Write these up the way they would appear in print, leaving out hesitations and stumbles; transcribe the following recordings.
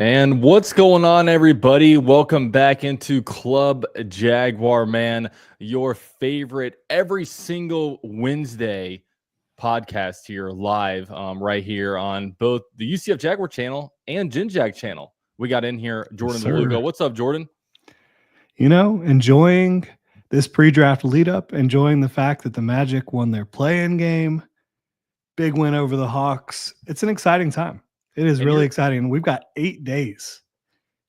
And what's going on, everybody? Welcome back into Club Jaguar, man. Your favorite every single Wednesday podcast here live, right here on both the UCF Jaguar channel and Gen Jag channel. We got in here Jordan DeLugo. What's up, Jordan? Enjoying this pre-draft lead up, enjoying the fact that the Magic won their play-in game. Big win over the Hawks. It's an exciting time. It is really exciting. We've got 8 days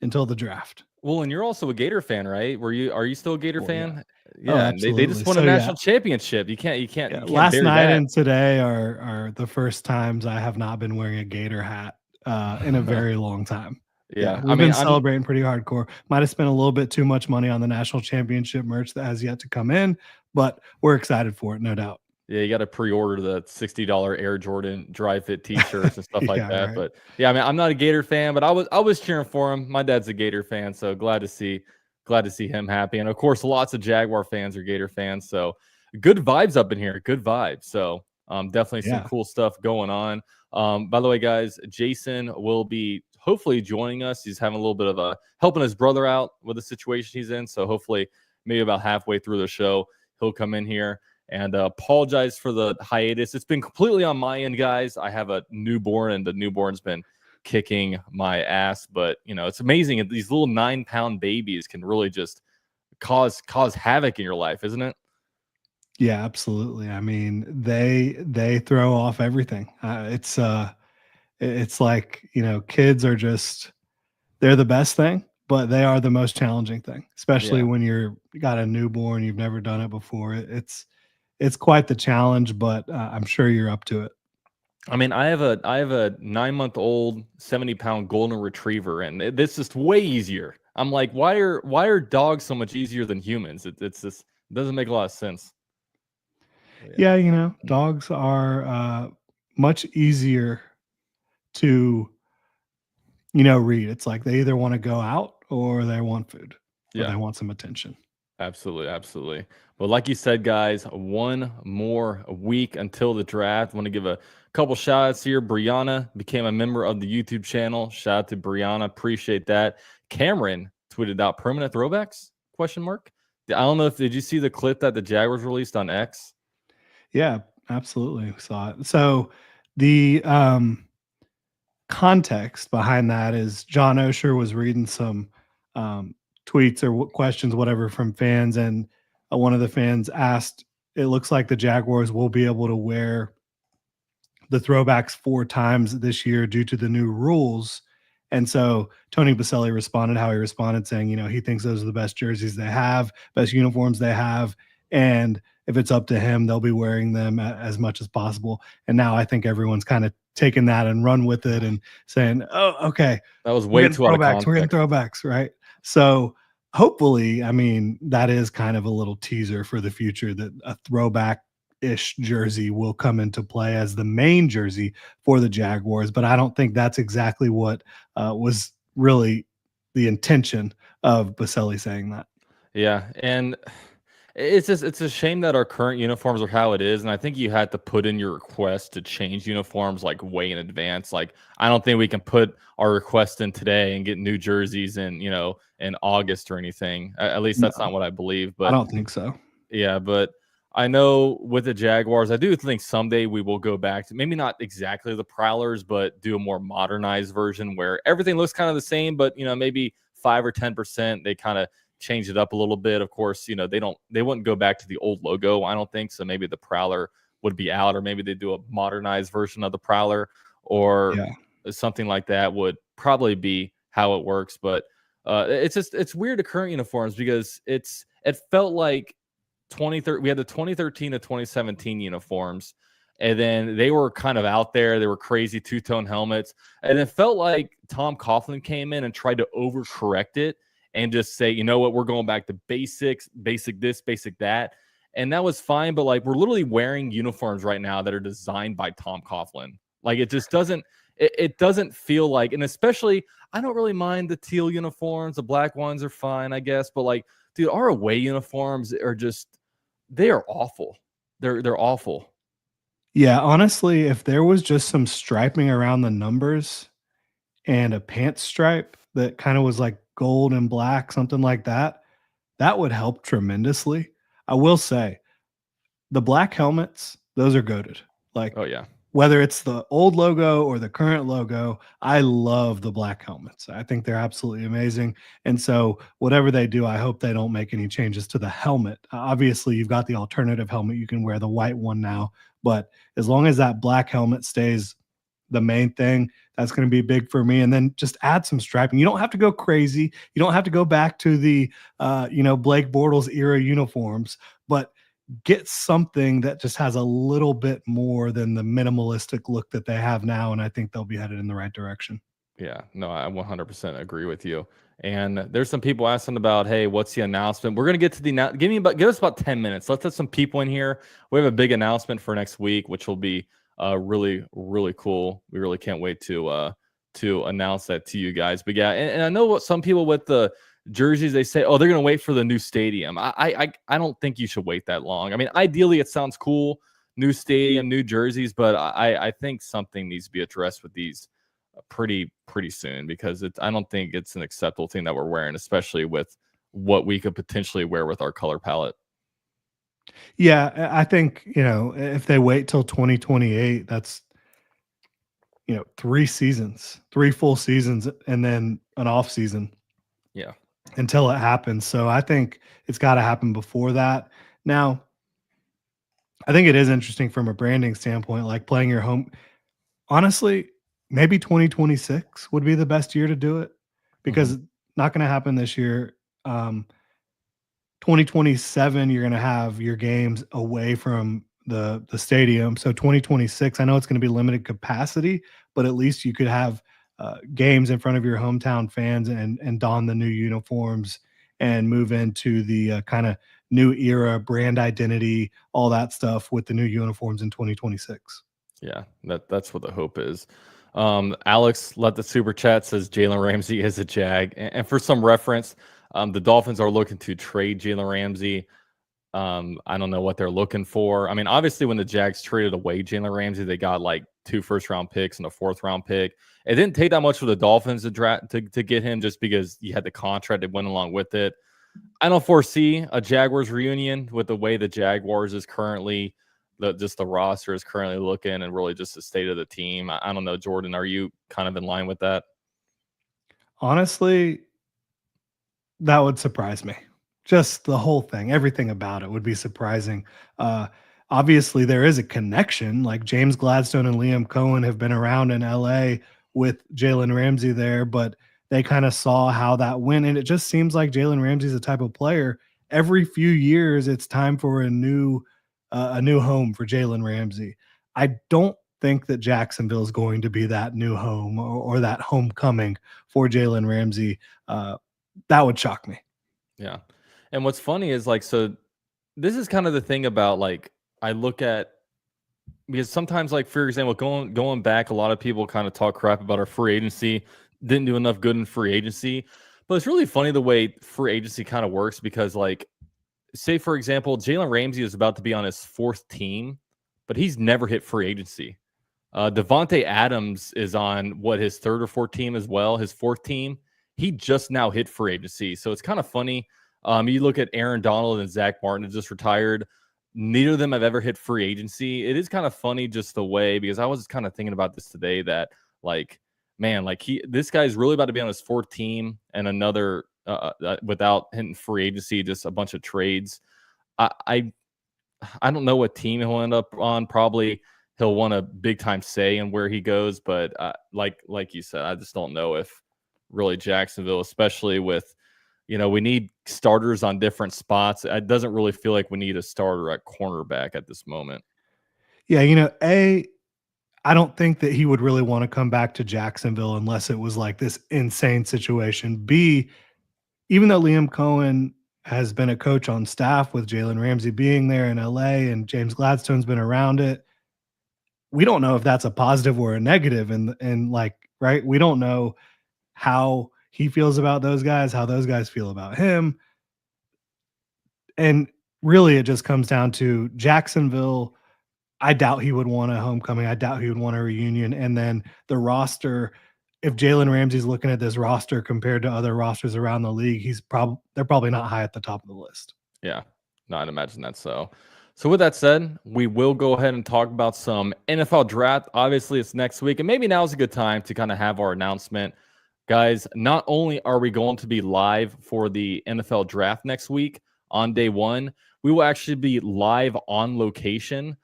until the draft. Well, and you're also a Gator fan, right? Are you still a Gator fan? Yeah, they just won a national championship. You can't last night that. And today are the first times I have not been wearing a Gator hat in a very long time. We've been celebrating pretty hardcore. Might have spent a little bit too much money on the national championship merch that has yet to come in, but we're excited for it, no doubt. Yeah, you got to pre-order the $60 Air Jordan dry fit T-shirts and stuff like that. Right. But yeah, I mean, I'm not a Gator fan, but I was cheering for him. My dad's a Gator fan, so glad to see him happy. And of course, lots of Jaguar fans are Gator fans, so good vibes up in here. Good vibes. So definitely some cool stuff going on. By the way, guys, Jason will be hopefully joining us. He's having a little bit of helping his brother out with the situation he's in. So hopefully, maybe about halfway through the show, he'll come in here. And apologize for the hiatus. It's been completely on my end, guys. I have a newborn, and the newborn's been kicking my ass. But, it's amazing. These little 9-pound babies can really just cause havoc in your life, isn't it? Yeah, absolutely. I mean, they throw off everything. It's like, kids are they're the best thing, but they are the most challenging thing, especially when you got a newborn, you've never done it before. It's quite the challenge, but I'm sure you're up to it. I mean, I have a 9-month-old 70-pound golden retriever, and this is way easier. I'm like, why are dogs so much easier than humans? It's just doesn't make a lot of sense. Yeah, dogs are much easier to read. It's like they either want to go out or they want food. Or they want some attention. Absolutely. Well, like you said, guys, one more week until the draft. I want to give a couple shout outs here. Brianna became a member of the YouTube channel. Shout out to Brianna. Appreciate that. Cameron tweeted out permanent throwbacks? ? I don't know did you see the clip that the Jaguars released on X? Yeah, absolutely. We saw it. So the context behind that is John Osher was reading some tweets or questions, whatever, from fans, and one of the fans asked, it looks like the Jaguars will be able to wear the throwbacks 4 times this year due to the new rules. And so Tony Baselli responded how he responded, saying, he thinks those are the best jerseys they have, best uniforms they have, and if it's up to him, they'll be wearing them as much as possible. And now I think everyone's kind of taken that and run with it and saying, oh, okay, that was way too out of context. We're getting throwbacks, right? So hopefully, I mean, that is kind of a little teaser for the future that a throwback-ish jersey will come into play as the main jersey for the Jaguars. But I don't think that's exactly what was really the intention of Baselli saying that. Yeah, and it's a shame that our current uniforms are how it is, and I think you had to put in your request to change uniforms like way in advance. Like, I don't think we can put our request in today and get new jerseys in August or anything. At least that's not what I believe. But I don't think so. Yeah, but I know with the Jaguars, I do think someday we will go back to maybe not exactly the Prowlers, but do a more modernized version where everything looks kind of the same, but maybe 5 or 10% they kind of change it up a little bit. Of course, they wouldn't go back to the old logo, I don't think. So maybe the Prowler would be out, or maybe they do a modernized version of the Prowler, or something like that would probably be how it works. But it's weird to current uniforms because it felt like we had the 2013 to 2017 uniforms, and then they were kind of out there. They were crazy two-tone helmets, and it felt like Tom Coughlin came in and tried to overcorrect it and just say, you know what, we're going back to basics, basic this, basic that. And that was fine, but like, we're literally wearing uniforms right now that are designed by Tom Coughlin. Like, it just doesn't, it doesn't feel like, and especially, I don't really mind the teal uniforms. The black ones are fine, I guess. But like, dude, our away uniforms are they are awful. They're awful. Yeah, honestly, if there was just some striping around the numbers and a pants stripe that kind of was like gold and black, something like that, that would help tremendously. I will say the black helmets, those are goated. Like Oh yeah. whether it's the old logo or the current logo, I love the black helmets. I think they're absolutely amazing. And so, whatever they do, I hope they don't make any changes to the helmet. Obviously, you've got the alternative helmet. You can wear the white one now. But as long as that black helmet stays the main thing, that's going to be big for me. And then just add some striping. You don't have to go crazy. You don't have to go back to the, Blake Bortles era uniforms, but get something that just has a little bit more than the minimalistic look that they have now, and I think they'll be headed in the right direction. Yeah, no, I 100% agree with you. And there's some people asking about, hey, what's the announcement? We're gonna get to the give us about 10 minutes. Let's have some people in here. We have a big announcement for next week, which will be really, really cool. We really can't wait to announce that to you guys. But yeah, and I know what some people with the jerseys, they say, oh, they're gonna wait for the new stadium. I don't think you should wait that long. I mean, ideally, it sounds cool, new stadium, new jerseys, but I think something needs to be addressed with these pretty soon, because I don't think it's an acceptable thing that we're wearing, especially with what we could potentially wear with our color palette. Yeah, I think, if they wait till 2028, that's, 3 seasons, 3 full seasons, and then an off season Yeah. until it happens. So I think it's got to happen before that. Now, I think it is interesting from a branding standpoint, like playing your home. Honestly, maybe 2026 would be the best year to do it Hmm. because not going to happen this year. Um, 2027, you're going to have your games away from the stadium. So 2026, I know it's going to be limited capacity, but at least you could have games in front of your hometown fans and don the new uniforms and move into the kind of new era brand identity, all that stuff with the new uniforms in 2026. Yeah, that's what the hope is. Alex let the super chat, says Jalen Ramsey is a Jag, and for some reference, the Dolphins are looking to trade Jalen Ramsey. I don't know what they're looking for. I mean, obviously, when the Jags traded away Jalen Ramsey, they got like 2 first-round picks and a 4th-round pick. It didn't take that much for the Dolphins to draft to get him, just because you had the contract that went along with it. I don't foresee a Jaguars reunion with the way the Jaguars is currently, just the roster is currently looking, and really just the state of the team. I don't know, Jordan, are you kind of in line with that? Honestly, that would surprise me. Just the whole thing, everything about it would be surprising. Uh, Obviously, there is a connection. Like James Gladstone and Liam Cohen have been around in LA with Jalen Ramsey there, but they kind of saw how that went. And it just seems like Jalen Ramsey's the type of player. Every few years, it's time for a new home for Jalen Ramsey. I don't think that Jacksonville is going to be that new home or that homecoming for Jalen Ramsey. That would shock me. Yeah. And what's funny is, like, so this is kind of the thing about, like, I look at, because sometimes, like, for example, going back, a lot of people kind of talk crap about our free agency, didn't do enough good in free agency. But it's really funny the way free agency kind of works, because, like, say for example, Jalen Ramsey is about to be on his 4th team, but he's never hit free agency. Devontae Adams is on his 3rd or 4th team as well, his 4th team. He just now hit free agency, so it's kind of funny. You look at Aaron Donald and Zach Martin, who just retired. Neither of them have ever hit free agency. It is kind of funny just the way, because I was kind of thinking about this today, that, like, man, like, this guy's really about to be on his 4th team, and another without hitting free agency, just a bunch of trades. I, I I don't know what team he'll end up on. Probably he'll want a big time say in where he goes, but like you said, I just don't know if really Jacksonville, especially with, we need starters on different spots. It doesn't really feel like we need a starter at cornerback at this moment. Yeah, I don't think that he would really want to come back to Jacksonville unless it was like this insane situation. B, even though Liam Cohen has been a coach on staff with Jalen Ramsey being there in LA and James Gladstone's been around it, we don't know if that's a positive or a negative. And like, right, we don't know how he feels about those guys, how those guys feel about him. And really, it just comes down to Jacksonville. I doubt he would want a homecoming. I doubt he would want a reunion. And then the roster, if Jalen Ramsey's looking at this roster compared to other rosters around the league, they're probably not high at the top of the list. Yeah, no, I'd imagine that. So with that said, we will go ahead and talk about some NFL draft. Obviously, it's next week, and maybe now is a good time to kind of have our announcement. Guys, not only are we going to be live for the NFL draft next week on day one, we will actually be live on location.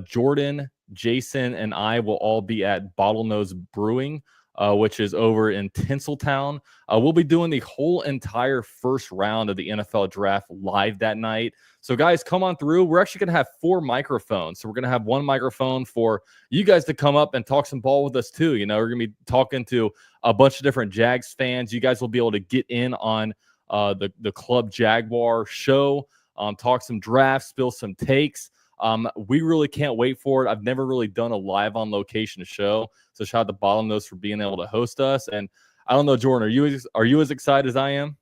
Jordan, Jason, and I will all be at Bottlenose Brewing, which is over in Tinseltown. We'll be doing the whole entire first round of the NFL draft live that night. So, guys, come on through. We're actually going to have 4 microphones. So, we're going to have one microphone for you guys to come up and talk some ball with us, too. You know, we're going to be talking to a bunch of different Jags fans. You guys will be able to get in on the Club Jaguar show, talk some drafts, spill some takes. We really can't wait for it. I've never really done a live on location show. So shout out to Bottlenose for being able to host us. And I don't know, Jordan, are you as excited as I am?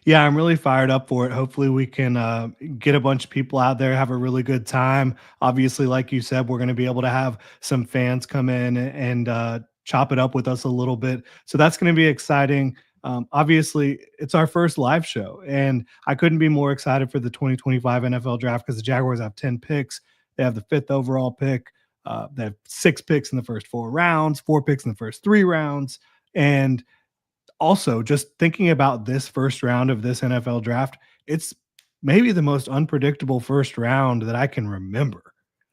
Yeah, I'm really fired up for it. Hopefully we can get a bunch of people out there, have a really good time. Obviously, like you said, we're going to be able to have some fans come in and chop it up with us a little bit. So that's going to be exciting. Obviously, it's our first live show, and I couldn't be more excited for the 2025 NFL draft because the Jaguars have 10 picks. They have the 5th overall pick. They have 6 picks in the first 4 rounds, 4 picks in the first 3 rounds. And also, just thinking about this first round of this NFL draft, it's maybe the most unpredictable first round that I can remember.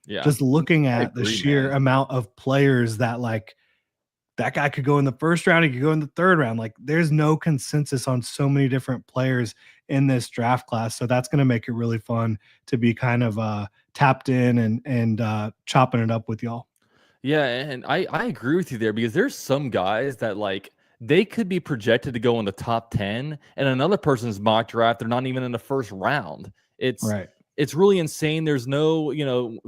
Yeah. Just looking at the sheer amount of players that that guy could go in the first round, he could go in the 3rd round. Like, there's no consensus on so many different players in this draft class. So that's going to make it really fun to be kind of tapped in and chopping it up with y'all. Yeah, and I agree with you there because there's some guys that they could be projected to go in the top 10, and another person's mock draft, they're not even in the first round. It's really insane. There's no,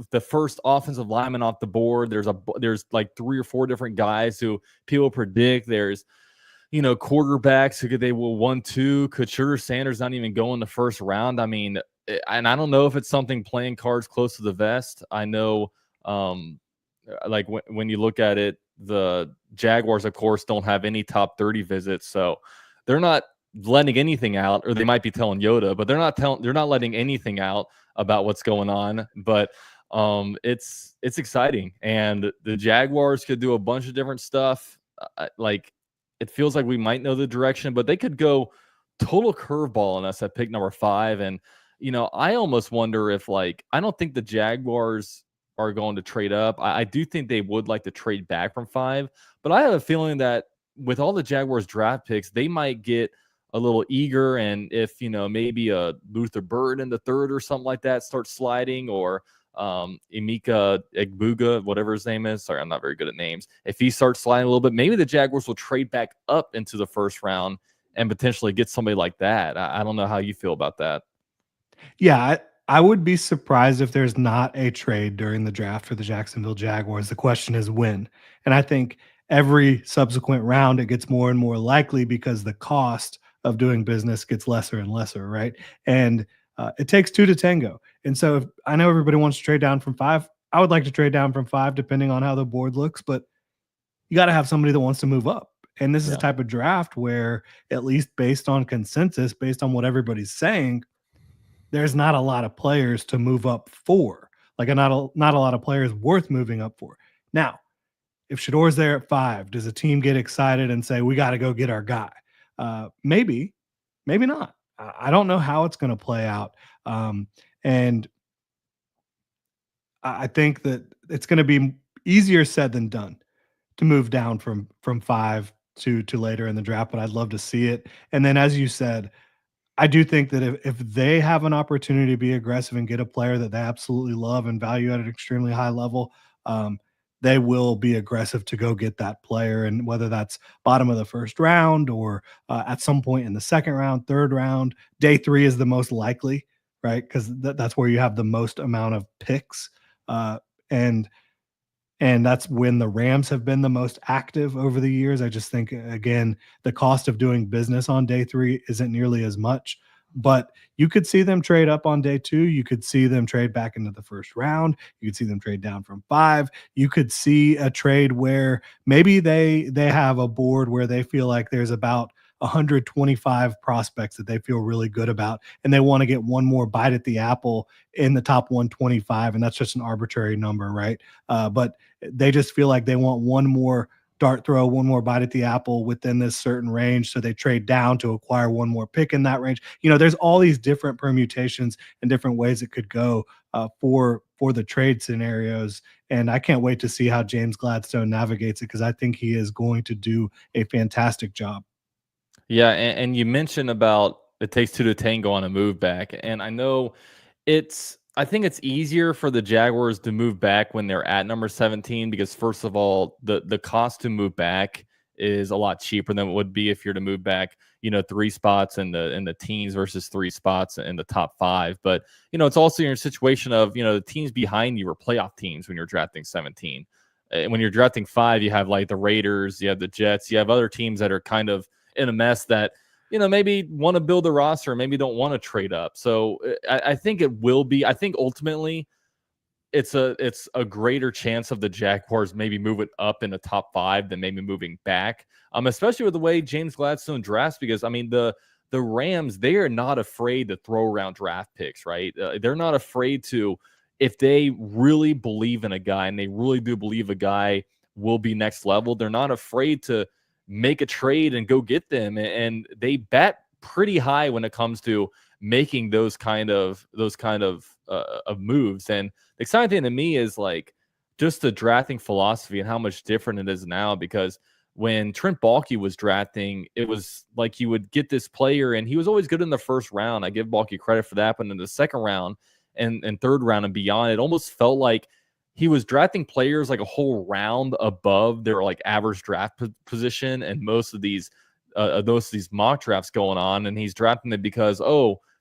the first offensive lineman off the board. There's like 3 or 4 different guys who people predict. There's, quarterbacks who they will 1-2. Could Sugar Sanders not even go in the first round? I mean, and I don't know if it's something playing cards close to the vest. I know, like when you look at it, the Jaguars, of course, don't have any top 30 visits, so they're not letting anything out, or they might be telling Yoda, but they're not letting anything out about what's going on. But it's exciting, and the Jaguars could do a bunch of different stuff. It feels like we might know the direction, but they could go total curveball on us at pick number 5. And I almost wonder if I don't think the Jaguars are going to trade up. I do think they would like to trade back from 5, but I have a feeling that with all the Jaguars draft picks, they might get a little eager, and if maybe a Luther Bird in the 3rd or something like that starts sliding, or Emeka Egbuka, whatever his name is. Sorry, I'm not very good at names. If he starts sliding a little bit, maybe the Jaguars will trade back up into the first round and potentially get somebody like that. I don't know how you feel about that. Yeah, I would be surprised if there's not a trade during the draft for the Jacksonville Jaguars. The question is when. And I think every subsequent round, it gets more and more likely because the cost of doing business gets lesser and lesser, right? And it takes 2 to tango. And so if I know everybody wants to trade down from 5, I would like to trade down from 5 depending on how the board looks, but you got to have somebody that wants to move up. And this is a type of draft where, at least based on consensus, based on what everybody's saying, there's not a lot of players to move up for. Not a lot of players worth moving up for. Now, if Shador's there at 5, does a team get excited and say, we got to go get our guy? Maybe not. I don't know how it's going to play out. And I think that it's going to be easier said than done to move down from 5 to later in the draft, but I'd love to see it. And then, as you said, I do think that if they have an opportunity to be aggressive and get a player that they absolutely love and value at an extremely high level, they will be aggressive to go get that player. And whether that's bottom of the first round or at some point in the 2nd round, 3rd round, day 3 is the most likely, right? Because that's where you have the most amount of picks. And that's when the Rams have been the most active over the years. I just think, again, the cost of doing business on day 3 isn't nearly as much. But you could see them trade up on day 2. You could see them trade back into the first round. You could see them trade down from 5. You could see a trade where maybe they have a board where they feel like there's about 125 prospects that they feel really good about, and they want to get one more bite at the apple in the top 125, and that's just an arbitrary number, right? But they just feel like they want one more dart throw, one more bite at the apple within this certain range. So they trade down to acquire one more pick in that range. There's all these different permutations and different ways it could go for the trade scenarios. And I can't wait to see how James Gladstone navigates it because I think he is going to do a fantastic job. Yeah, and you mentioned about it takes two to tango on a move back, and I know I think it's easier for the Jaguars to move back when they're at number 17 because first of all, the cost to move back is a lot cheaper than it would be if you're to move back, 3 spots in the teens versus 3 spots in the top 5. But it's also in a situation of the teams behind you are playoff teams when you're drafting 17. And when you're drafting 5, you have like the Raiders, you have the Jets, you have other teams that are kind of in a mess that maybe want to build a roster, maybe don't want to trade up. So I think it will be. I think ultimately it's a greater chance of the Jaguars maybe moving up in the top 5 than maybe moving back. Especially with the way James Gladstone drafts, because the Rams, they are not afraid to throw around draft picks, right? They're not afraid to, if they really believe in a guy and they really do believe a guy will be next level, they're not afraid to make a trade and go get them, and they bet pretty high when it comes to making those kind of moves. And the exciting thing to me is like just the drafting philosophy and how much different it is now, because when Trent Baalke was drafting, it was like you would get this player and he was always good in the first round. I give Baalke credit for that, but in the second round and third round and beyond, it almost felt like he was drafting players like a whole round above their like average draft position, and most of these mock drafts going on, and he's drafting it because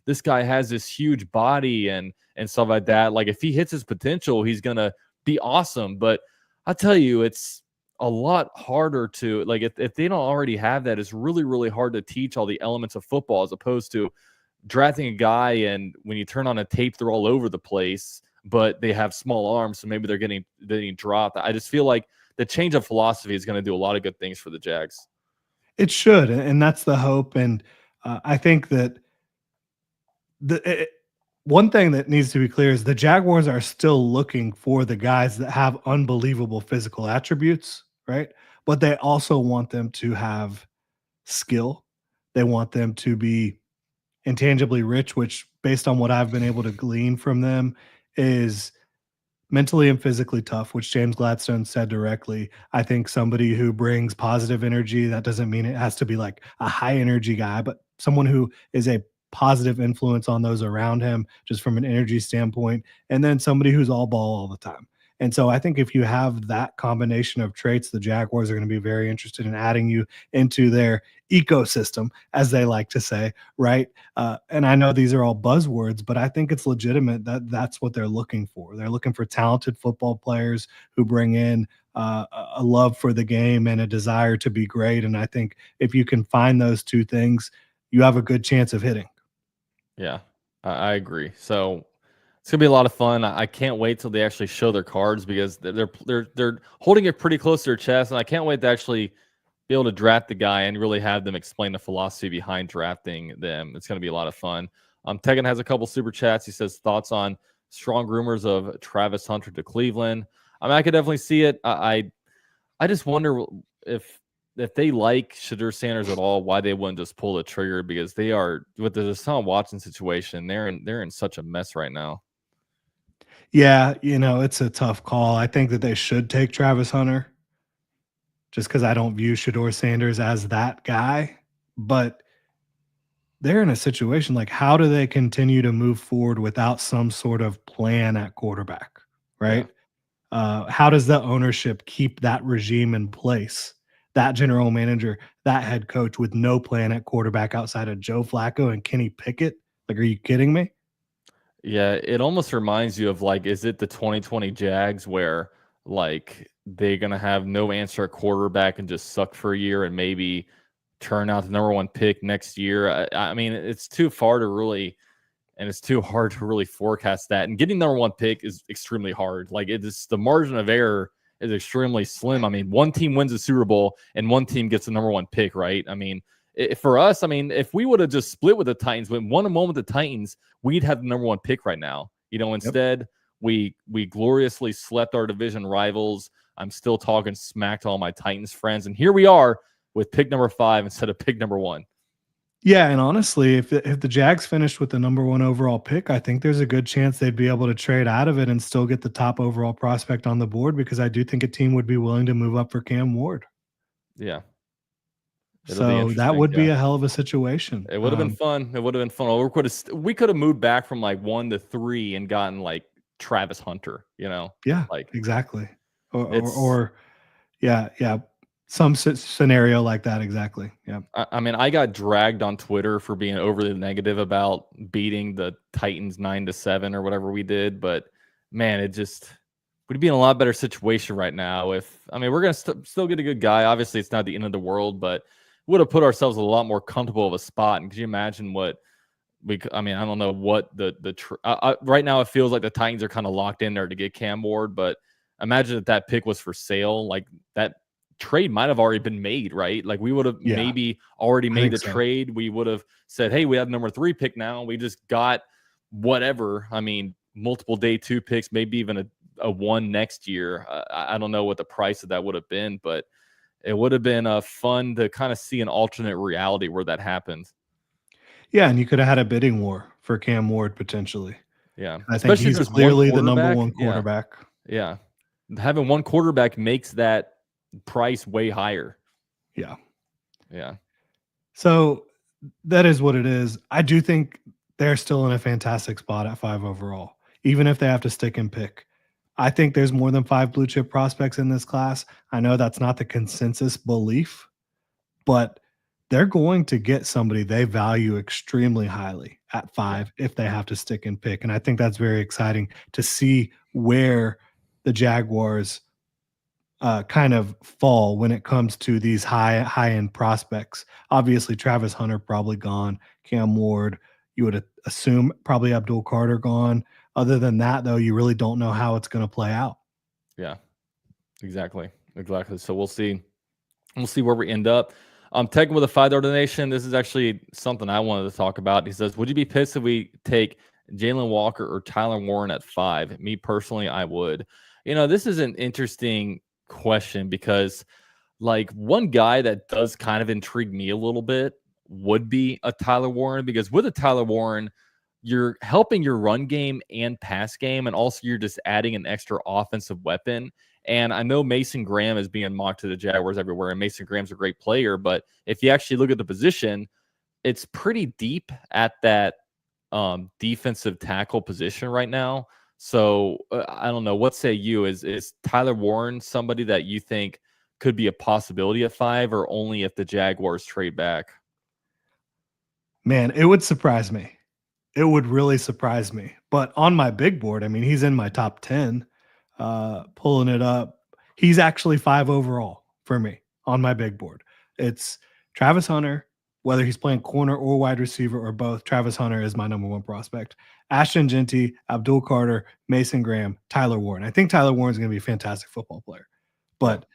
this guy has this huge body and stuff like that. Like if he hits his potential, he's gonna be awesome. But I tell you, it's a lot harder to like if they don't already have that. It's really really hard to teach all the elements of football as opposed to drafting a guy and when you turn on a tape, they're all over the place, but they have small arms, so maybe they're getting dropped. I just feel like the change of philosophy is going to do a lot of good things for the Jags. It should, and that's the hope. And I think that one thing that needs to be clear is the Jaguars are still looking for the guys that have unbelievable physical attributes, right? But they also want them to have skill. They want them to be intangibly rich, which, based on what I've been able to glean from them, is mentally and physically tough, which James Gladstone said directly. I think somebody who brings positive energy, that doesn't mean it has to be like a high energy guy, but someone who is a positive influence on those around him, just from an energy standpoint, and then somebody who's all ball all the time. And so I think if you have that combination of traits, the Jaguars are going to be very interested in adding you into their ecosystem, as they like to say, right? And I know these are all buzzwords, but I think it's legitimate that that's what they're looking for. They're looking for talented football players who bring in a love for the game and a desire to be great. And I think if you can find those two things, you have a good chance of hitting. Yeah, I agree. So it's gonna be a lot of fun. I can't wait till they actually show their cards because they're holding it pretty close to their chest, and I can't wait to actually be able to draft the guy and really have them explain the philosophy behind drafting them. It's gonna be a lot of fun. Tegan has a couple super chats. He says thoughts on strong rumors of Travis Hunter to Cleveland. I mean, I could definitely see it. I just wonder if they like Shadur Sanders at all, why they wouldn't just pull the trigger, because they are, with the Deshaun Watson situation, they're in such a mess right now. Yeah, it's a tough call. I think that they should take Travis Hunter just because I don't view Shador Sanders as that guy. But they're in a situation like, how do they continue to move forward without some sort of plan at quarterback, right? How does the ownership keep that regime in place? That general manager, that head coach with no plan at quarterback outside of Joe Flacco and Kenny Pickett? Like, are you kidding me? Yeah, it almost reminds you of like, is it the 2020 Jags where like they're gonna have no answer at quarterback and just suck for a year, and maybe turn out the number one pick next year. I mean, it's too far to really, and it's too hard to really forecast that. And getting number one pick is extremely hard. Like it is, the margin of error is extremely slim. I mean, one team wins the Super Bowl and one team gets the number one pick, right? I mean, for us, I mean, if we would have just split with the Titans, won a moment with the Titans, we'd have the number one pick right now. You know, instead we gloriously slept our division rivals. I'm still talking smack to all my Titans friends, and here we are with pick number 5 instead of pick number 1. Yeah, and honestly, if the Jags finished with the number 1 overall pick, I think there's a good chance they'd be able to trade out of it and still get the top overall prospect on the board, because I do think a team would be willing to move up for Cam Ward. Yeah. So that would be a hell of a situation. It would have been fun. It would have been fun. We could have moved back from like 1 to 3 and gotten like Travis Hunter, you know? Yeah, like exactly. Or yeah. Some scenario like that. Exactly. Yeah. I mean, I got dragged on Twitter for being overly negative about beating the Titans 9-7 or whatever we did. But man, we'd be in a lot better situation right now. We're going to still get a good guy. Obviously, it's not the end of the world, but would have put ourselves a lot more comfortable of a spot. And could you imagine what I don't know what right now it feels like the Titans are kind of locked in there to get Cam Ward, but imagine that pick was for sale. Like that trade might have already been made, right? Like we would have maybe already made the trade. We would have said, hey, we have number 3 pick now. We just got whatever. I mean, multiple day 2 picks, maybe even a 1 next year. I don't know what the price of that would have been, but it would have been fun to kind of see an alternate reality where that happens. Yeah, and you could have had a bidding war for Cam Ward potentially. Yeah, I think he's clearly the number 1 quarterback. Yeah. Having one quarterback makes that price way higher. Yeah. Yeah. So that is what it is. I do think they're still in a fantastic spot at 5 overall, even if they have to stick and pick. I think there's more than 5 blue chip prospects in this class. I know that's not the consensus belief, but they're going to get somebody they value extremely highly at 5 if they have to stick and pick. And I think that's very exciting to see where the Jaguars kind of fall when it comes to these high-end prospects. Obviously, Travis Hunter probably gone. Cam Ward, you would assume probably Abdul Carter gone. Other than that, though, you really don't know how it's going to play out. Yeah, exactly. So we'll see. We'll see where we end up. Taking with a $5 donation. This is actually something I wanted to talk about. He says, would you be pissed if we take Jalen Walker or Tyler Warren at 5? Me personally, I would. You know, this is an interesting question because like one guy that does kind of intrigue me a little bit would be a Tyler Warren, because with a Tyler Warren, you're helping your run game and pass game, and also you're just adding an extra offensive weapon. And I know Mason Graham is being mocked to the Jaguars everywhere, and Mason Graham's a great player, but if you actually look at the position, it's pretty deep at that defensive tackle position right now. So I don't know. What say you? Is Tyler Warren somebody that you think could be a possibility at 5, or only if the Jaguars trade back? Man, it would surprise me. It would really surprise me. But on my big board, I mean, he's in my top 10. Pulling it up, he's actually 5 overall for me on my big board. It's Travis Hunter, whether he's playing corner or wide receiver or both. Travis Hunter is my number 1 prospect. Ashton Genty, Abdul Carter, Mason Graham, Tyler Warren. I think Tyler Warren is going to be a fantastic football player. But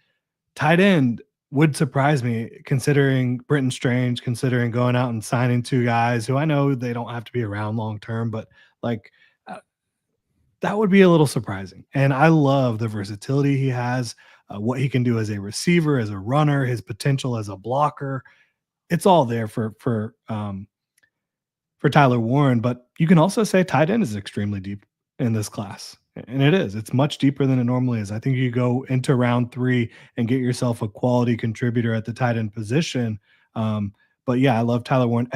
tight end would surprise me, considering Brenton Strange, considering going out and signing 2 guys who I know they don't have to be around long term, but like that would be a little surprising. And I love the versatility he has, what he can do as a receiver, as a runner, his potential as a blocker. It's all there for Tyler Warren. But you can also say tight end is extremely deep in this class. And it is. It's much deeper than it normally is. I think you go into round 3 and get yourself a quality contributor at the tight end position. But yeah, I love Tyler Warren.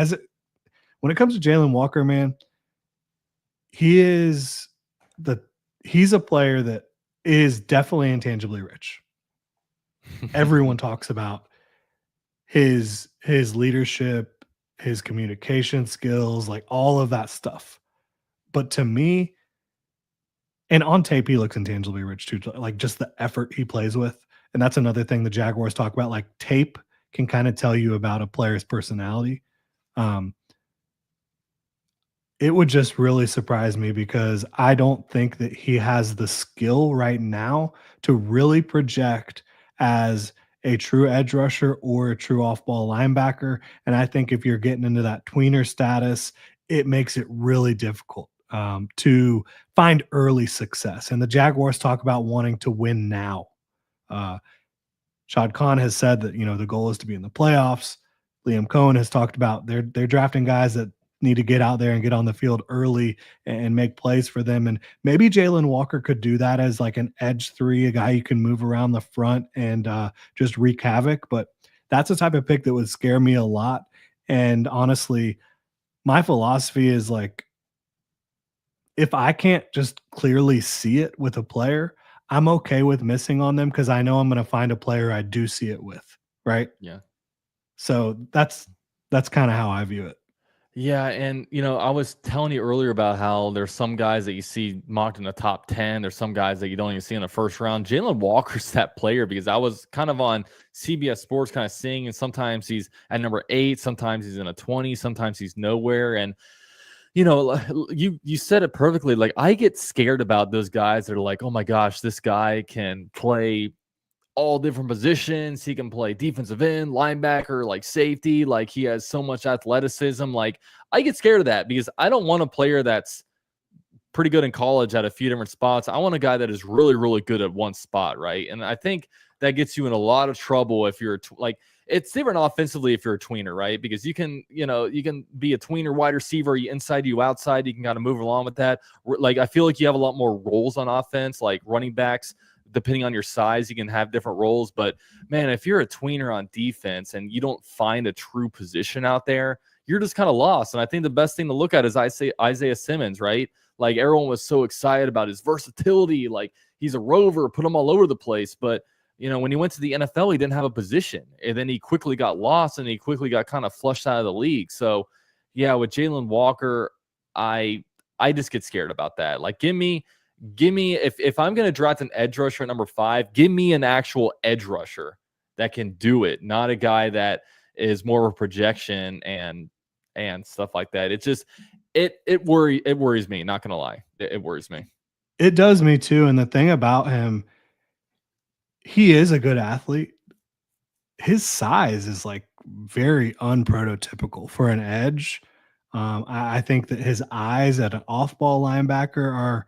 When it comes to Jalen Walker, man, he's a player that is definitely intangibly rich. Everyone talks about his leadership, his communication skills, like all of that stuff. But to me, and on tape, he looks intangibly rich too, like just the effort he plays with. And that's another thing the Jaguars talk about. Like tape can kind of tell you about a player's personality. Um, it would just really surprise me because I don't think that he has the skill right now to really project as a true edge rusher or a true off ball linebacker. And I think if you're getting into that tweener status, it makes it really difficult to find early success. And the Jaguars talk about wanting to win now. Uh, Shad Khan has said that the goal is to be in the playoffs. Liam Cohen has talked about they're drafting guys that need to get out there and get on the field early and make plays for them. And maybe Jalen Walker could do that as like an edge three, a guy you can move around the front and just wreak havoc. But that's the type of pick that would scare me a lot. And honestly, my philosophy is like, if I can't just clearly see it with a player, I'm okay with missing on them because I know I'm going to find a player I do see it with, right? Yeah. So that's kind of how I view it. Yeah, and I was telling you earlier about how there's some guys that you see mocked in the top 10. There's some guys that you don't even see in the first round. Jalen Walker's that player because I was kind of on CBS Sports kind of seeing, and sometimes he's at number 8, sometimes he's in a 20, sometimes he's nowhere. And you said it perfectly. Like, I get scared about those guys that are like, oh my gosh, this guy can play all different positions. He can play defensive end, linebacker, like safety. Like, he has so much athleticism. Like, I get scared of that because I don't want a player that's pretty good in college at a few different spots. I want a guy that is really, really good at one spot, right? And I think that gets you in a lot of trouble if you're like, it's different offensively if you're a tweener, right? Because you can be a tweener wide receiver, you inside, you outside, you can kind of move along with that. Like, I feel like you have a lot more roles on offense, like running backs. Depending on your size, you can have different roles. But man, if you're a tweener on defense and you don't find a true position out there, you're just kind of lost. And I think the best thing to look at is Isaiah Simmons, right? Like, everyone was so excited about his versatility. Like, he's a rover, put him all over the place. But when he went to the NFL, he didn't have a position. And then he quickly got lost and he quickly got kind of flushed out of the league. So yeah, with Jalen Walker, I just get scared about that. Like, give me if I'm going to draft an edge rusher at number 5, give me an actual edge rusher that can do it, not a guy that is more of a projection and stuff like that. It's just it worries me, not going to lie. It worries me. It does me too. And the thing about him, he is a good athlete. His size is like very unprototypical for an edge. I think that his eyes at an off-ball linebacker are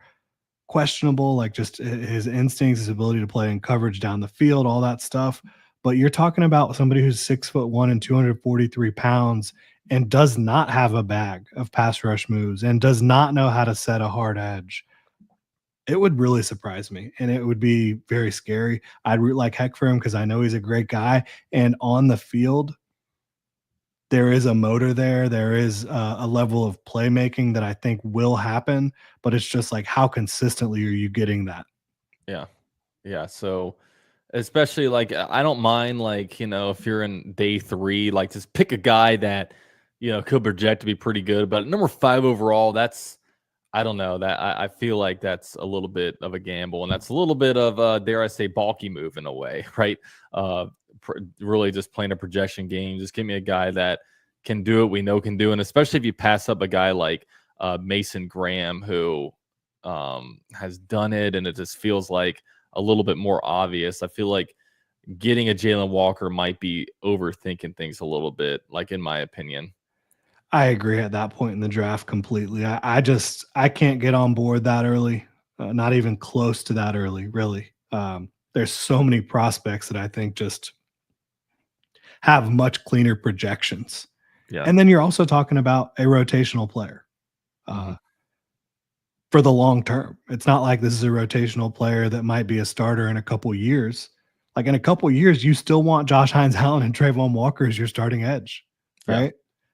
questionable, like just his instincts, his ability to play in coverage down the field, all that stuff. But you're talking about somebody who's 6'1" and 243 pounds and does not have a bag of pass rush moves and does not know how to set a hard edge. It would really surprise me and it would be very scary. I'd root like heck for him because I know he's a great guy. And on the field, there is a motor there. There is a level of playmaking that I think will happen, but it's just like, how consistently are you getting that? Yeah. Yeah. So, especially like, I don't mind, like, if you're in day 3, like, just pick a guy that, could project to be pretty good. But number 5 overall, I don't know, that I feel like that's a little bit of a gamble. And that's a little bit of a, dare I say, balky move in a way, right? Really just playing a projection game. Just give me a guy that can do it, we know can do it. And especially if you pass up a guy like Mason Graham, who has done it, and it just feels like a little bit more obvious. I feel like getting a Jalen Walker might be overthinking things a little bit, like, in my opinion. I agree at that point in the draft completely. I can't get on board that early, not even close to that early, really. There's so many prospects that I think just have much cleaner projections. Yeah. And then you're also talking about a rotational player for the long term. It's not like this is a rotational player that might be a starter in a couple years. Like, in a couple years, you still want Josh Hines-Allen and Trayvon Walker as your starting edge, right? Yeah.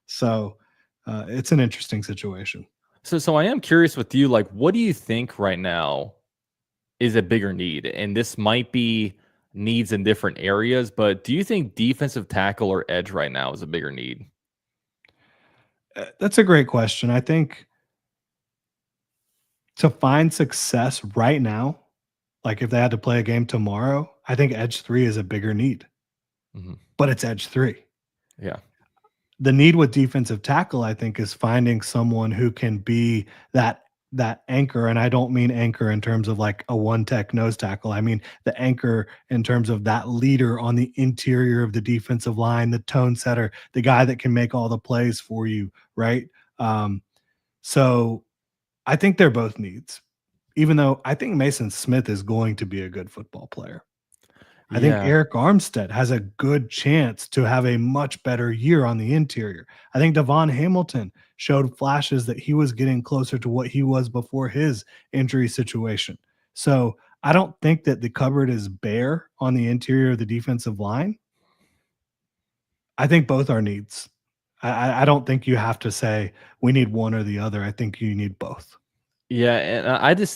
So it's an interesting situation. So I am curious with you, like, what do you think right now is a bigger need? And this might be needs in different areas, but do you think defensive tackle or edge right now is a bigger need? That's a great question. I think to find success right now, like if they had to play a game tomorrow, I think edge 3 is a bigger need. but it's edge 3. Yeah. The need with defensive tackle, I think, is finding someone who can be that anchor. And I don't mean anchor in terms of like a one tech nose tackle. I mean the anchor in terms of that leader on the interior of the defensive line, the tone setter, the guy that can make all the plays for you, right? So I think they're both needs, even though I think Mason Smith is going to be a good football player. I think Yeah. Eric Armstead has a good chance to have a much better year on the interior. I think Devon Hamilton showed flashes that he was getting closer to what he was before his injury situation. So I don't think that the cupboard is bare on the interior of the defensive line. I think both are needs. I don't think you have to say we need one or the other. I think you need both. Yeah, and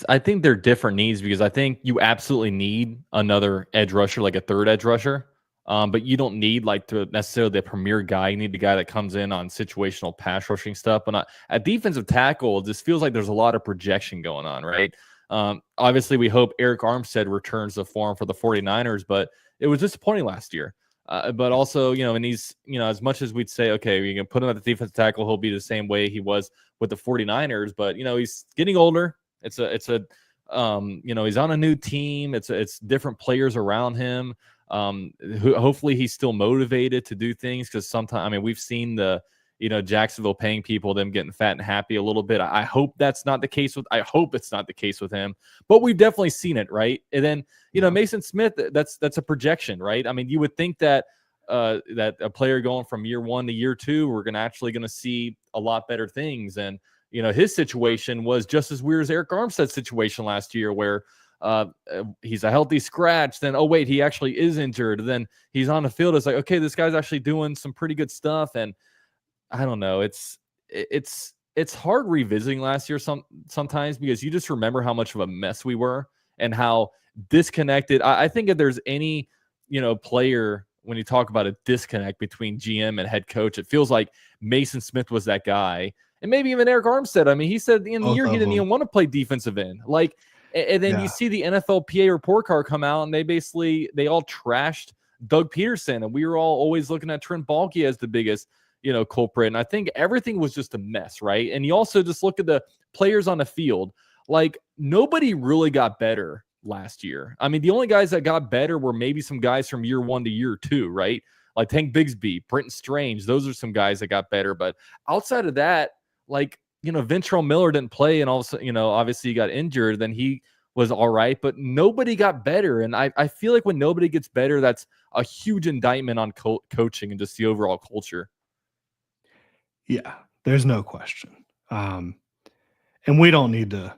I think they're different needs because I think you absolutely need another edge rusher, like a third edge rusher. But you don't need like to necessarily the premier guy. You need the guy that comes in on situational pass rushing stuff. But at defensive tackle, it just feels like there's a lot of projection going on, right? Obviously, we hope Eric Armstead returns to form for the 49ers, but it was disappointing last year. But also, and he's, as much as we'd say, okay, we can put him at the defensive tackle, he'll be the same way he was with the 49ers, but he's getting older. It's a he's on a new team. It's different players around him. Hopefully he's still motivated to do things because sometimes, we've seen the, Jacksonville paying people, them getting fat and happy a little bit. I hope it's not the case with him, but we've definitely seen it. Right. And then, Mason Smith, that's a projection, right? I mean, you would think that, that a player going from year 1 to year 2, we're actually going to see a lot better things. And, his situation was just as weird as Eric Armstead's situation last year, where he's a healthy scratch. Then, oh, wait, he actually is injured. Then he's on the field. It's like, okay, this guy's actually doing some pretty good stuff. And I don't know. It's hard revisiting last year sometimes because you just remember how much of a mess we were and how disconnected. I think if there's any, player, when you talk about a disconnect between GM and head coach, it feels like Mason Smith was that guy. And maybe even Eric Armstead. I mean, he said in the year he didn't even want to play defensive end. Like, and then you see the NFLPA report card come out, and they all trashed Doug Peterson, and we were all always looking at Trent Baalke as the biggest, culprit. And I think everything was just a mess, right? And you also just look at the players on the field. Like, nobody really got better last year. I mean, the only guys that got better were maybe some guys from year 1 to year 2, right? Like Tank Bigsby, Brenton Strange. Those are some guys that got better. But outside of that, like, Ventrell Miller didn't play, and also, obviously he got injured. Then he was all right, but nobody got better. And I feel like when nobody gets better, that's a huge indictment on coaching and just the overall culture. Yeah, there's no question. And we don't need to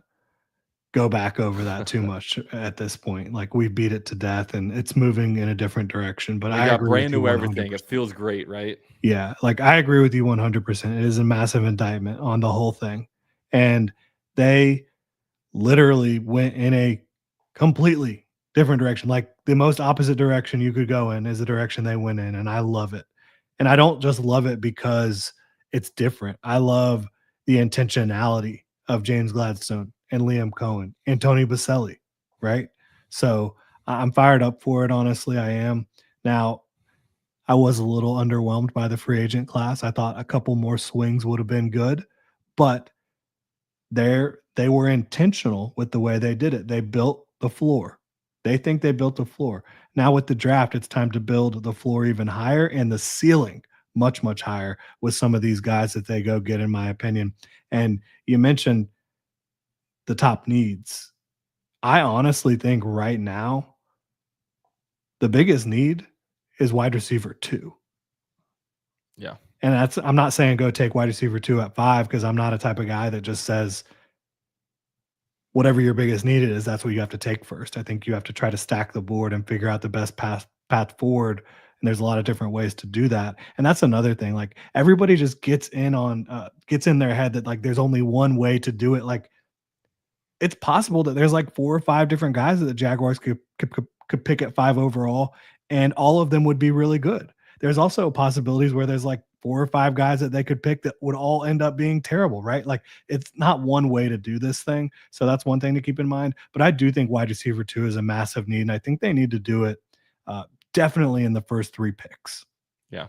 go back over that too much at this point. Like, we beat it to death and it's moving in a different direction. But I got agree brand with you new everything. 100%. It feels great, right? Yeah, like I agree with you 100%. It is a massive indictment on the whole thing. And they literally went in a completely different direction. Like, the most opposite direction you could go in is the direction they went in. And I love it. And I don't just love it because it's different. I love the intentionality of James Gladstone and Liam Cohen and Tony Baselli, right? So I'm fired up for it. Honestly, I am. Now, I was a little underwhelmed by the free agent class. I thought a couple more swings would have been good, but they were intentional with the way they did it. They built the floor. They think they built the floor. Now with the draft, it's time to build the floor even higher and the ceiling much, much higher with some of these guys that they go get, in my opinion. And you mentioned the top needs. I honestly think right now the biggest need is wide receiver 2. Yeah. And I'm not saying go take wide receiver 2 at 5, because I'm not a type of guy that just says whatever your biggest need is, that's what you have to take first. I think you have to try to stack the board and figure out the best path forward. And there's a lot of different ways to do that. And that's another thing. Like, everybody just gets in their head that like there's only one way to do it. Like, it's possible that there's like 4 or 5 different guys that the Jaguars could pick at 5 overall, and all of them would be really good. There's also possibilities where there's like 4 or 5 guys that they could pick that would all end up being terrible, right? Like, it's not one way to do this thing. So that's one thing to keep in mind. But I do think wide receiver 2 is a massive need, and I think they need to do it definitely in the first 3 picks. Yeah.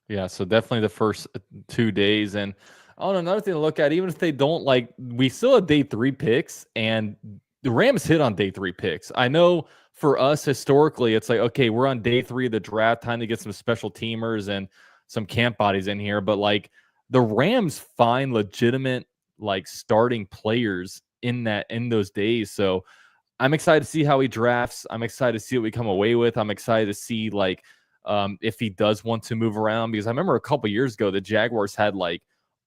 Yeah. So definitely the first 2 days. And I don't know, another thing to look at, even if they don't like, we still have day 3 picks, and the Rams hit on day 3 picks. I know for us historically, it's like, okay, we're on day 3 of the draft, time to get some special teamers and some camp bodies in here. But like the Rams find legitimate like starting players in those days. So I'm excited to see how he drafts. I'm excited to see what we come away with. I'm excited to see like if he does want to move around, because I remember a couple years ago the Jaguars had like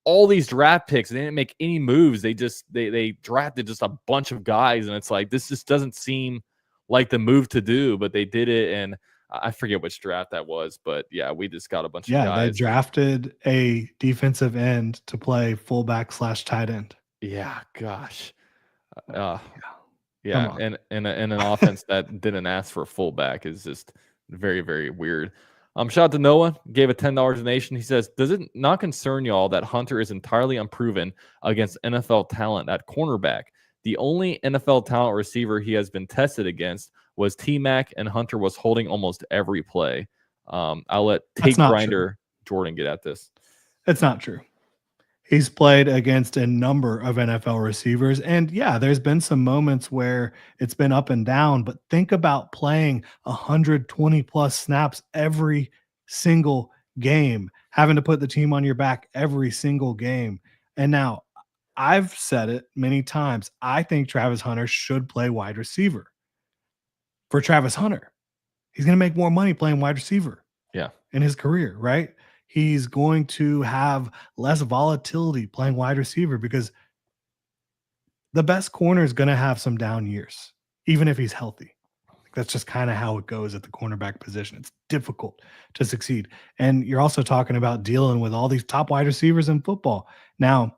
all these draft picks. They didn't make any moves. They drafted just a bunch of guys, and it's like this just doesn't seem like the move to do, but they did it. And I forget which draft that was, but yeah, we just got a bunch of Yeah, they guys. drafted a defensive end to play fullback / tight end. Yeah, gosh. Like, Uh, yeah, come Yeah, on. and an offense that didn't ask for a fullback is just very, very weird. Shout out to Noah, gave a $10 donation. He says, "Does it not concern y'all that Hunter is entirely unproven against NFL talent at cornerback? The only NFL talent receiver he has been tested against was T-Mac, and Hunter was holding almost every play." I'll let That's Tape not true. Grinder Jordan get at this. It's not true. He's played against a number of NFL receivers. And yeah, there's been some moments where it's been up and down, but think about playing 120 plus snaps every single game, having to put the team on your back every single game. And now I've said it many times. I think Travis Hunter should play wide receiver. For Travis Hunter, he's going to make more money playing wide receiver Yeah, in his career, right? He's going to have less volatility playing wide receiver because the best corner is going to have some down years, even if he's healthy. That's just kind of how it goes at the cornerback position. It's difficult to succeed. And you're also talking about dealing with all these top wide receivers in football. Now,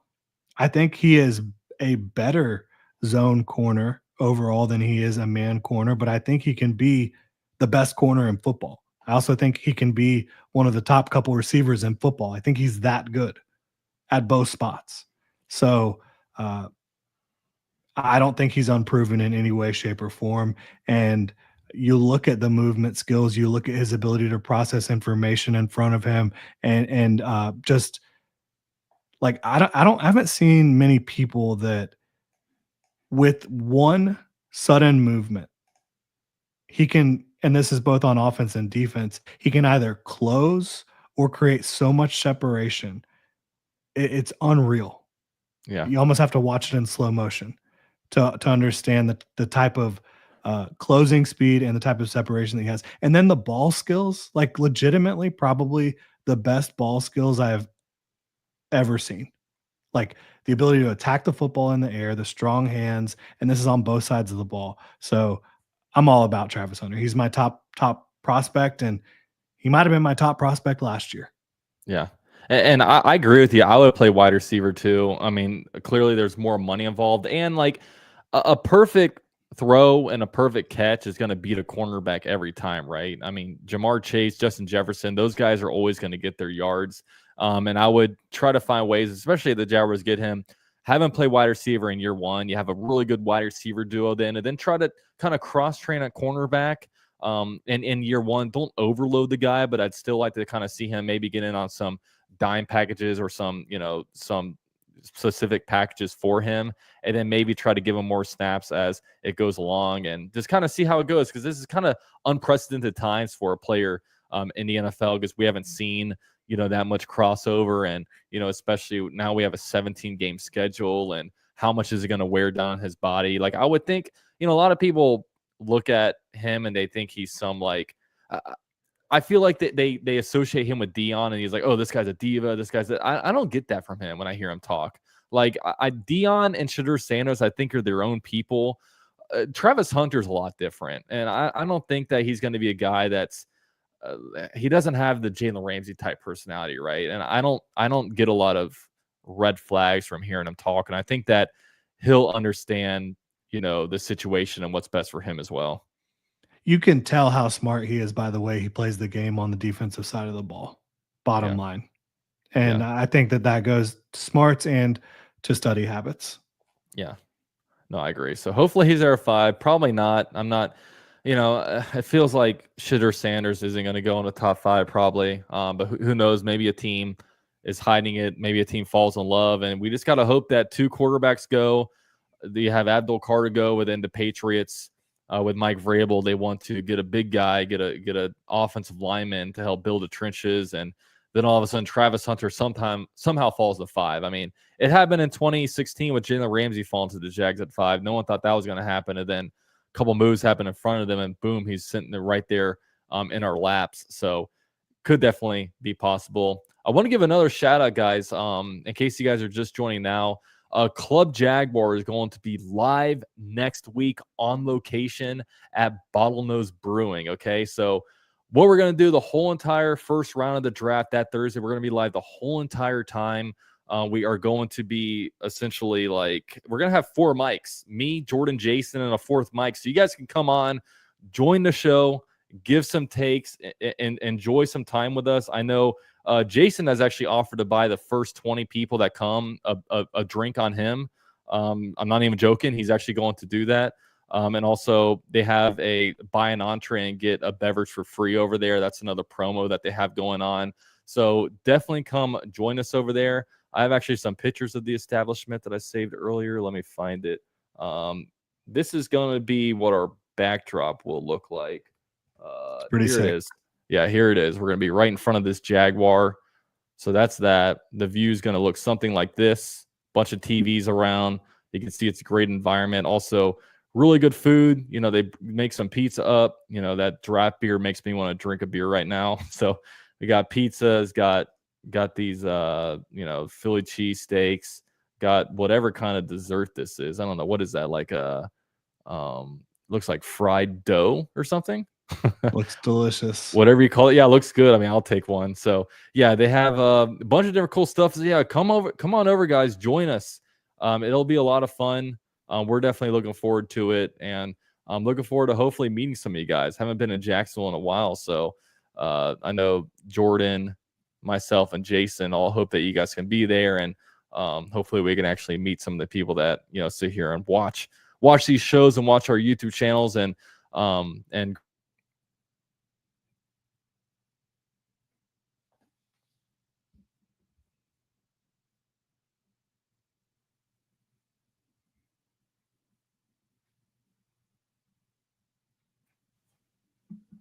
I think he is a better zone corner overall than he is a man corner, but I think he can be the best corner in football. I also think he can be one of the top couple receivers in football. I think he's that good at both spots. So uh, I don't think he's unproven in any way, shape, or form. And you look at the movement skills, you look at his ability to process information in front of him, and just like I haven't seen many people that with one sudden movement, he can, and this is both on offense and defense, he can either close or create so much separation. It's unreal. yeah, You almost have to watch it in slow motion to understand the type of closing speed and the type of separation that he has. And then the ball skills, like legitimately, probably the best ball skills I have ever seen. Like the ability to attack the football in the air, the strong hands, and this is on both sides of the ball. So I'm all about Travis Hunter. He's my top prospect, and he might have been my top prospect last year. yeah. And I agree with you. I would play wide receiver too. I mean, clearly there's more money involved, and like a perfect throw and a perfect catch is going to beat a cornerback every time, right? I mean, Jamar Chase, Justin Jefferson, those guys are always going to get their yards. And I would try to find ways, especially if the Jaguars get him, have him play wide receiver in year one. You have a really good wide receiver duo then, and then try to kind of cross train at cornerback. And in year one, don't overload the guy, but I'd still like to kind of see him maybe get in on some dime packages or some, some specific packages for him, and then maybe try to give him more snaps as it goes along and just kind of see how it goes, because this is kind of unprecedented times for a player in the NFL, because we haven't seen that much crossover, and especially now we have a 17 game schedule, and how much is it going to wear down his body? Like I would think a lot of people look at him and they think he's some like I feel like they associate him with Dion, and he's like, oh, this guy's a diva. This guy's I don't get that from him when I hear him talk. Like Dion and Shadur Sanders, I think are their own people. Travis Hunter's a lot different, and I don't think that he's going to be a guy that's he doesn't have the Jalen Ramsey type personality, right? And I don't get a lot of red flags from hearing him talk, and I think that he'll understand the situation and what's best for him as well. You can tell how smart he is by the way he plays the game on the defensive side of the ball. Bottom Yeah, line. And yeah, I think that goes to smarts and to study habits. yeah. No, I agree. So hopefully he's there at 5. Probably not. I'm not It feels like Shitter Sanders isn't going to go in the top 5 probably. But who knows? Maybe a team is hiding it. Maybe a team falls in love, and we just got to hope that 2 quarterbacks go. You have Abdul Carter go, within the Patriots with Mike Vrabel. They want to get a big guy, get a offensive lineman to help build the trenches, and then all of a sudden Travis Hunter somehow falls to 5. I mean, it happened in 2016 with Jalen Ramsey falling to the Jags at 5. No one thought that was going to happen, and then a couple moves happen in front of them, and boom, he's sitting there right there in our laps. So could definitely be possible. I want to give another shout out, guys, in case you guys are just joining now. Club Jaguar is going to be live next week on location at Bottlenose Brewing. Okay, so what we're going to do the whole entire first round of the draft that Thursday, we're going to be live the whole entire time. We are going to be essentially we're going to have 4 mics, me, Jordan, Jason, and a 4th mic. So you guys can come on, join the show, give some takes, and enjoy some time with us. I know Jason has actually offered to buy the first 20 people that come a drink on him. I'm not even joking. He's actually going to do that. And also they have a buy an entree and get a beverage for free over there. That's another promo that they have going on. So definitely come join us over there. I have actually some pictures of the establishment that I saved earlier. Let me find it. This is going to be what our backdrop will look like. It's pretty sick. It is. Yeah, here it is. We're going to be right in front of this Jaguar. So that's that. The view is going to look something like this. Bunch of TVs around. You can see it's a great environment. Also, really good food. They make some pizza up. That draft beer makes me want to drink a beer right now. So we got pizzas, got these Philly cheesesteaks, got whatever kind of dessert this is. I don't know, what is that, like looks like fried dough or something. Looks delicious. Whatever you call it. Yeah, it looks good. I mean, I'll take one. So yeah, they have a bunch of different cool stuff. So yeah, come on over, guys, join us. It'll be a lot of fun. We're definitely looking forward to it, and I'm looking forward to hopefully meeting some of you guys. Haven't been in Jacksonville in a while, so I know Jordan, myself, and Jason all hope that you guys can be there, and hopefully we can actually meet some of the people that sit here and watch these shows and watch our YouTube channels and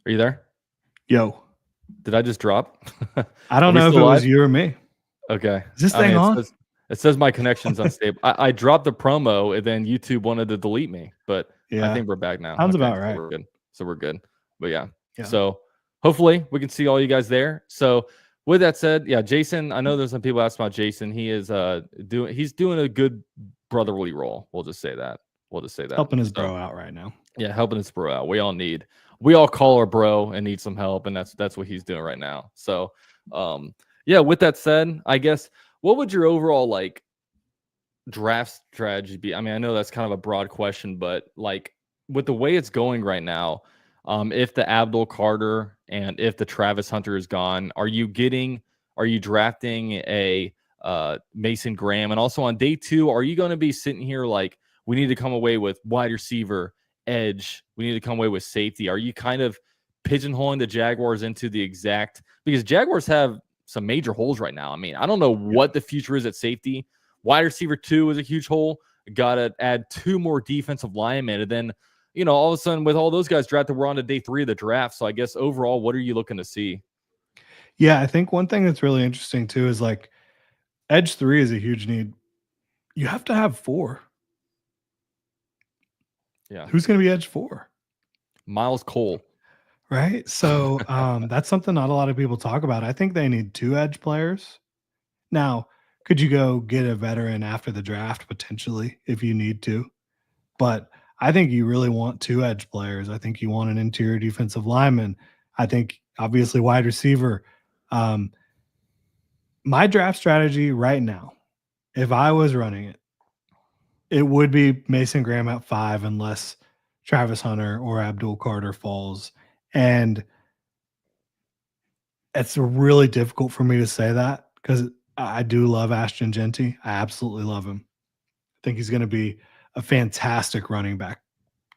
Are you there? Yo. Did I just drop? I don't know if it was you or me. Okay. Is this thing on? It says my connection's unstable. I dropped the promo, and then YouTube wanted to delete me, but I think we're back now. Sounds about right. So we're good. But yeah. So hopefully we can see all you guys there. So with that said, yeah, Jason, I know there's some people asking about Jason. He is doing a good brotherly role. We'll just say that. Helping his bro out right now. Yeah, helping his bro out. We all call our bro and need some help, and that's what he's doing right now. So yeah, with that said, I guess, what would your overall draft strategy be? I mean, I know that's kind of a broad question, but with the way it's going right now, if the Abdul Carter and if the Travis Hunter is gone, are you drafting a Mason Graham? And also on day 2, are you going to be sitting here we need to come away with wide receiver, edge, we need to come away with safety? Are you kind of pigeonholing the Jaguars into the exact, because Jaguars have some major holes right now. I mean, I don't know what the future is at safety. Wide receiver 2 is a huge hole. Got to add 2 more defensive linemen. And then, all of a sudden with all those guys drafted, we're on to day 3 of the draft. So I guess overall, what are you looking to see? Yeah, I think one thing that's really interesting too is edge 3 is a huge need. You have to have 4. Yeah. Who's going to be edge 4? Miles Cole. Right. So that's something not a lot of people talk about. I think they need 2 edge players. Now, could you go get a veteran after the draft potentially if you need to? But I think you really want 2 edge players. I think you want an interior defensive lineman. I think obviously wide receiver. My draft strategy right now, if I was running it, it would be Mason Graham at 5 unless Travis Hunter or Abdul Carter falls. And it's really difficult for me to say that because I do love Ashton Genty. I absolutely love him. I think he's going to be a fantastic running back.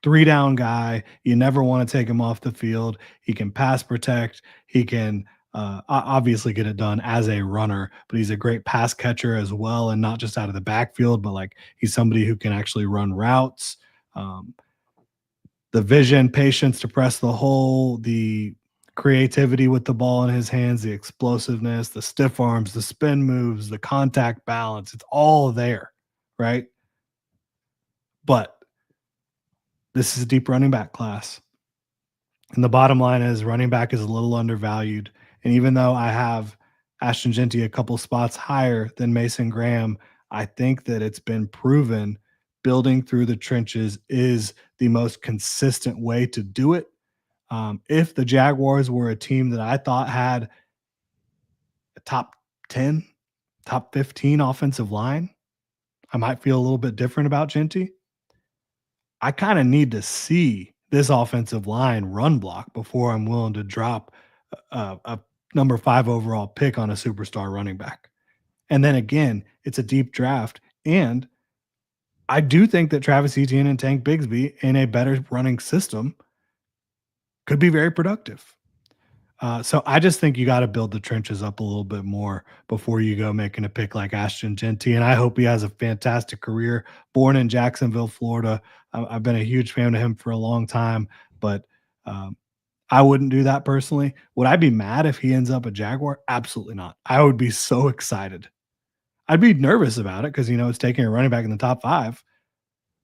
3-down guy. You never want to take him off the field. He can pass protect. He can obviously get it done as a runner, but he's a great pass catcher as well, and not just out of the backfield, but like he's somebody who can actually run routes. Um, the vision, patience to press the hole, the creativity with the ball in his hands, the explosiveness, the stiff arms, the spin moves, the contact balance. It's all there, right? But this is a deep running back class. And the bottom line is running back is a little undervalued. And even though I have Ashton Genty a couple spots higher than Mason Graham, I think that it's been proven building through the trenches is the most consistent way to do it. If the Jaguars were a team that I thought had a top 10, top 15 offensive line, I might feel a little bit different about Genty. I kind of need to see this offensive line run block before I'm willing to drop a number 5 overall pick on a superstar running back. And then again, it's a deep draft. And I do think that Travis Etienne and Tank Bigsby in a better running system could be very productive. So I just think you got to build the trenches up a little bit more before you go making a pick like Ashton Genty. And I hope he has a fantastic career. Born in Jacksonville, Florida. I've been a huge fan of him for a long time, but I wouldn't do that personally. Would I be mad if he ends up a Jaguar? Absolutely not. I would be so excited. I'd be nervous about it because, it's taking a running back in the top 5,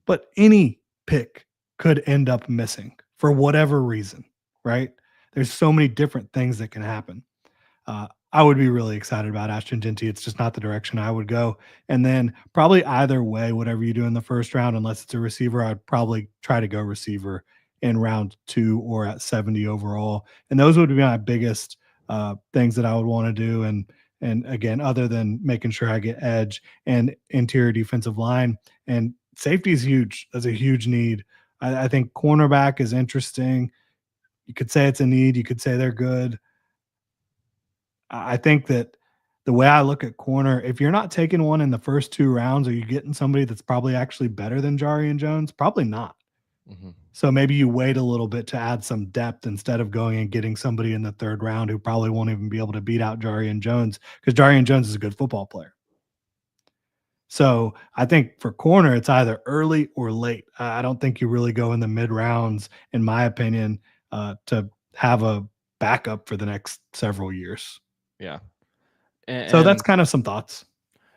but any pick could end up missing for whatever reason, right? There's so many different things that can happen. I would be really excited about Ashton Genty. It's just not the direction I would go. And then probably either way, whatever you do in the first round, unless it's a receiver, I'd probably try to go receiver in round 2 or at 70 overall. And those would be my biggest things that I would want to do. And again, other than making sure I get edge and interior defensive line, and safety is huge. That's a huge need. I think cornerback is interesting. You could say it's a need. You could say they're good. I think that the way I look at corner, if you're not taking one in the first 2 rounds, are you getting somebody that's probably actually better than Jarian Jones? Probably not. Mm-hmm. So maybe you wait a little bit to add some depth instead of going and getting somebody in the 3rd round who probably won't even be able to beat out Jarian Jones, because Jarian Jones is a good football player. So I think for corner, it's either early or late. I don't think you really go in the mid rounds, in my opinion, to have a backup for the next several years. Yeah. So that's kind of some thoughts.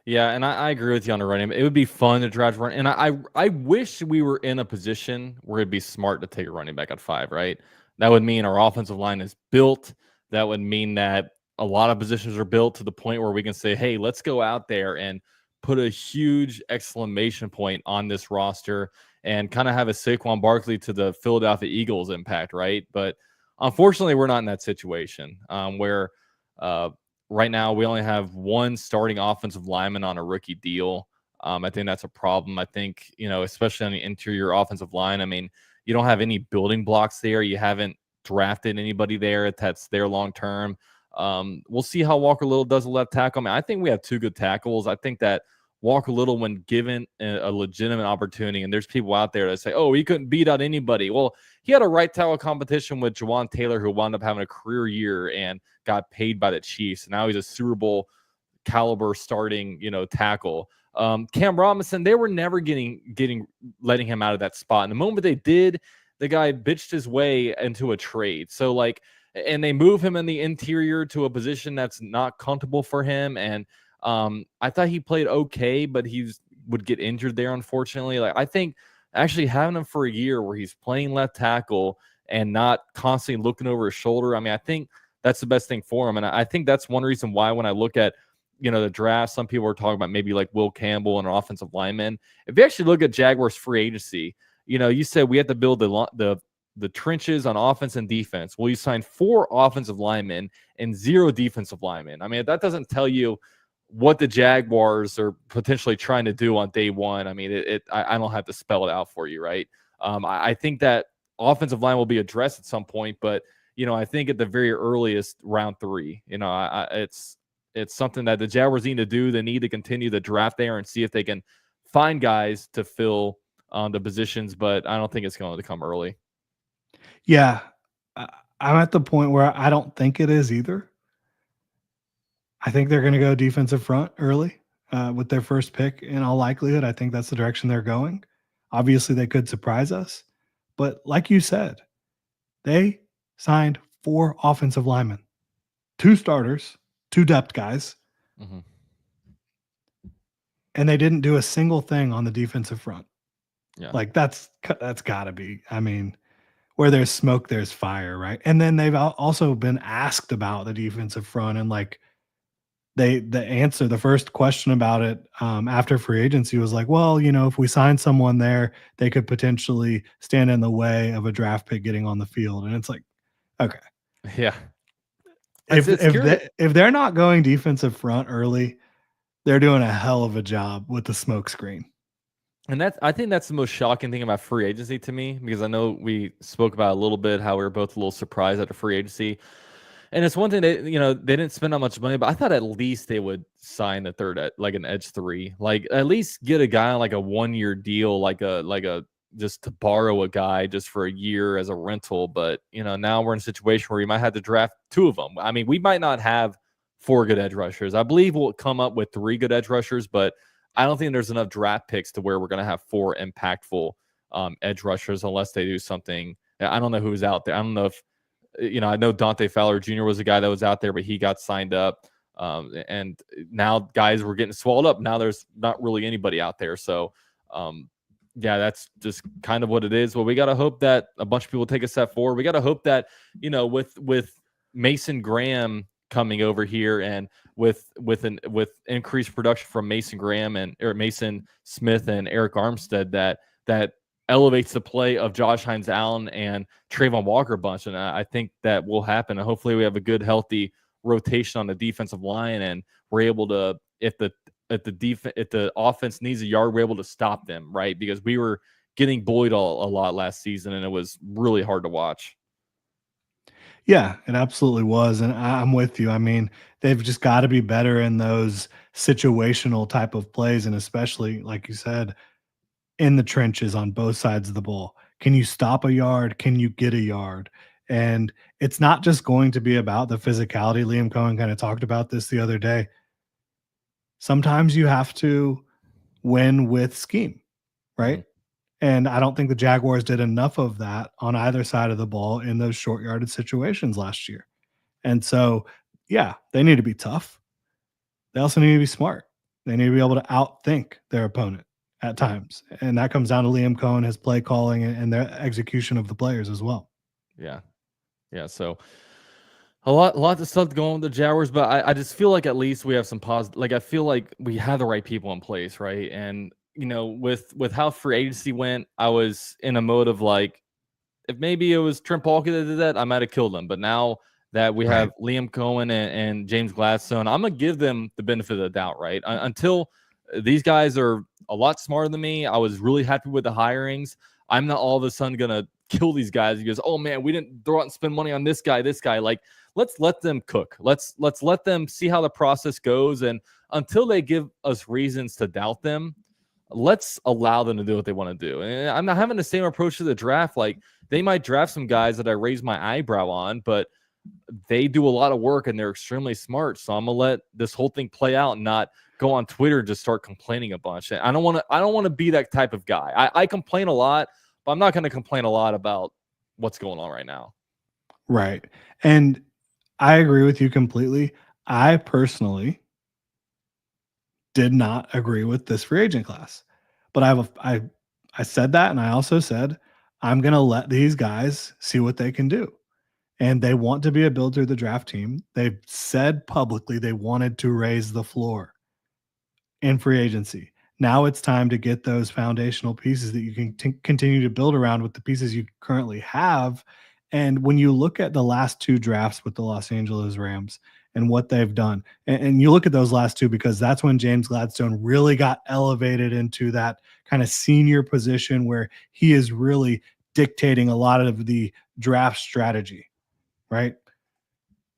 Yeah, and I agree with you on the running. It would be fun to draft run, and I wish we were in a position where it'd be smart to take a running back at 5, right? That would mean our offensive line is built. That would mean that a lot of positions are built to the point where we can say, hey, let's go out there and put a huge exclamation point on this roster and kind of have a Saquon Barkley to the Philadelphia Eagles impact, right? But unfortunately, we're not in that situation where right now we only have one starting offensive lineman on a rookie deal. I think that's a problem. I think, especially on the interior offensive line, I mean, you don't have any building blocks there. You haven't drafted anybody there that's there long term. We'll see how Walker Little does a left tackle. I mean, I think we have 2 good tackles. I think that Walker Little, when given a legitimate opportunity, and there's people out there that say, oh, he couldn't beat out anybody. Well, he had a right tackle competition with Jawan Taylor, who wound up having a career year and got paid by the Chiefs. Now he's a Super Bowl caliber starting, tackle. Cam Robinson, they were never letting him out of that spot. And the moment they did, the guy bitched his way into a trade. So and they move him in the interior to a position that's not comfortable for him. And I thought he played okay, but he would get injured there, unfortunately. I think actually having him for a year where he's playing left tackle and not constantly looking over his shoulder, I mean, I think that's the best thing for him. And I think that's one reason why when I look at, the draft, some people are talking about maybe like Will Campbell and an offensive lineman. If you actually look at Jaguars free agency, you said we have to build the trenches on offense and defense. Well, you signed 4 offensive linemen and 0 defensive linemen. I mean, that doesn't tell you what the Jaguars are potentially trying to do on day one. I mean, I don't have to spell it out for you, right? I think that offensive line will be addressed at some point, but I think at the very earliest round 3, it's something that the Jaguars need to do. They need to continue the draft there and see if they can find guys to fill on the positions, but I don't think it's going to come early. Yeah, I'm at the point where I don't think it is either. I think they're going to go defensive front early with their first pick. In all likelihood, I think that's the direction they're going. Obviously, they could surprise us, but like you said, they signed 4 offensive linemen, 2 starters, 2 depth guys, Mm-hmm. and they didn't do a single thing on the defensive front. Yeah. Like that's got to be. I mean, where there's smoke, there's fire, right? And then they've also been asked about the defensive front, and like the first question about it after free agency was like, well, if we sign someone there, they could potentially stand in the way of a draft pick getting on the field, and it's like, okay, Yeah. if It's curious. if they're not going defensive front early, they're doing a hell of a job with the smoke screen. And I think that's the most shocking thing about free agency to me, because I know we spoke about a little bit how we were both a little surprised at the free agency. And it's one thing they didn't spend that much money, but I thought at least they would sign a third, like an edge 3, like at least get a guy on like a 1-year deal, like a just to borrow a guy just for a year as a rental. But now we're in a situation where we might have to draft 2 of them. I mean, we might not have 4 good edge rushers. I believe we'll come up with 3 good edge rushers, but I don't think there's enough draft picks to where we're going to have 4 impactful edge rushers unless they do something. I don't know who's out there. I don't know if I know Dante Fowler Jr. was a guy that was out there, but he got signed up. And now guys were getting swallowed up. Now there's not really anybody out there. So, yeah, that's just kind of what it is. Well, we got to hope that a bunch of people take a step forward. We got to hope that, with Mason Graham coming over here, and with increased production from Mason Graham or Mason Smith and Eric Armstead, that elevates the play of Josh Hines Allen and Trayvon Walker a bunch. And I think that will happen. And hopefully we have a good, healthy rotation on the defensive line, and we're able to, if the offense needs a yard, we're able to stop them, right? Because we were getting bullied a lot last season, and it was really hard to watch. Yeah, it absolutely was. And I'm with you. I mean, they've just got to be better in those situational type of plays. And especially, like you said, in the trenches on both sides of the ball. Can you stop a yard? Can you get a yard? And it's not just going to be about the physicality. Liam Cohen kind of talked about this the other day. Sometimes you have to win with scheme, right? Mm-hmm. And I don't think the Jaguars did enough of that on either side of the ball in those short yarded situations last year. And so, yeah, they need to be tough. They also need to be smart. They need to be able to outthink their opponent at times. And that comes down to Liam Cohen, his play calling, and their execution of the players as well. Yeah. Yeah. So a lot of stuff going with the Jaguars, but I just feel like at least we have some positive. Like, I feel like we have the right people in place, right? And with how free agency went, I was in a mode of like, if maybe it was Trent Baalke that did that, I might have killed him. But now that we have Liam Cohen and James Gladstone, I'm gonna give them the benefit of the doubt, right? Until these guys are a lot smarter than me. I was really happy with the hirings. I'm not all of a sudden gonna kill these guys because, oh man, we didn't throw out and spend money on this guy. Like, let's let them cook. Let's let them see how the process goes, and until they give us reasons to doubt them, let's allow them to do what they want to do. And I'm not having the same approach to the draft. Like, they might draft some guys that I raise my eyebrow on, but they do a lot of work and they're extremely smart. So I'm gonna let this whole thing play out and not go on Twitter and just start complaining a bunch. I don't want to be that type of guy. I complain a lot, but I'm not going to complain a lot about what's going on right now. Right. And I agree with you completely. I personally did not agree with this free agent class, but I said that, and I also said I'm going to let these guys see what they can do. And they want to be a build through the draft team. They've said publicly they wanted to raise the floor in free agency. Now it's time to get those foundational pieces that you can continue to build around with the pieces you currently have. And when you look at the last 2 drafts with the Los Angeles Rams and what they've done, and you look at those last 2 because that's when James Gladstone really got elevated into that kind of senior position where he is really dictating a lot of the draft strategy, right?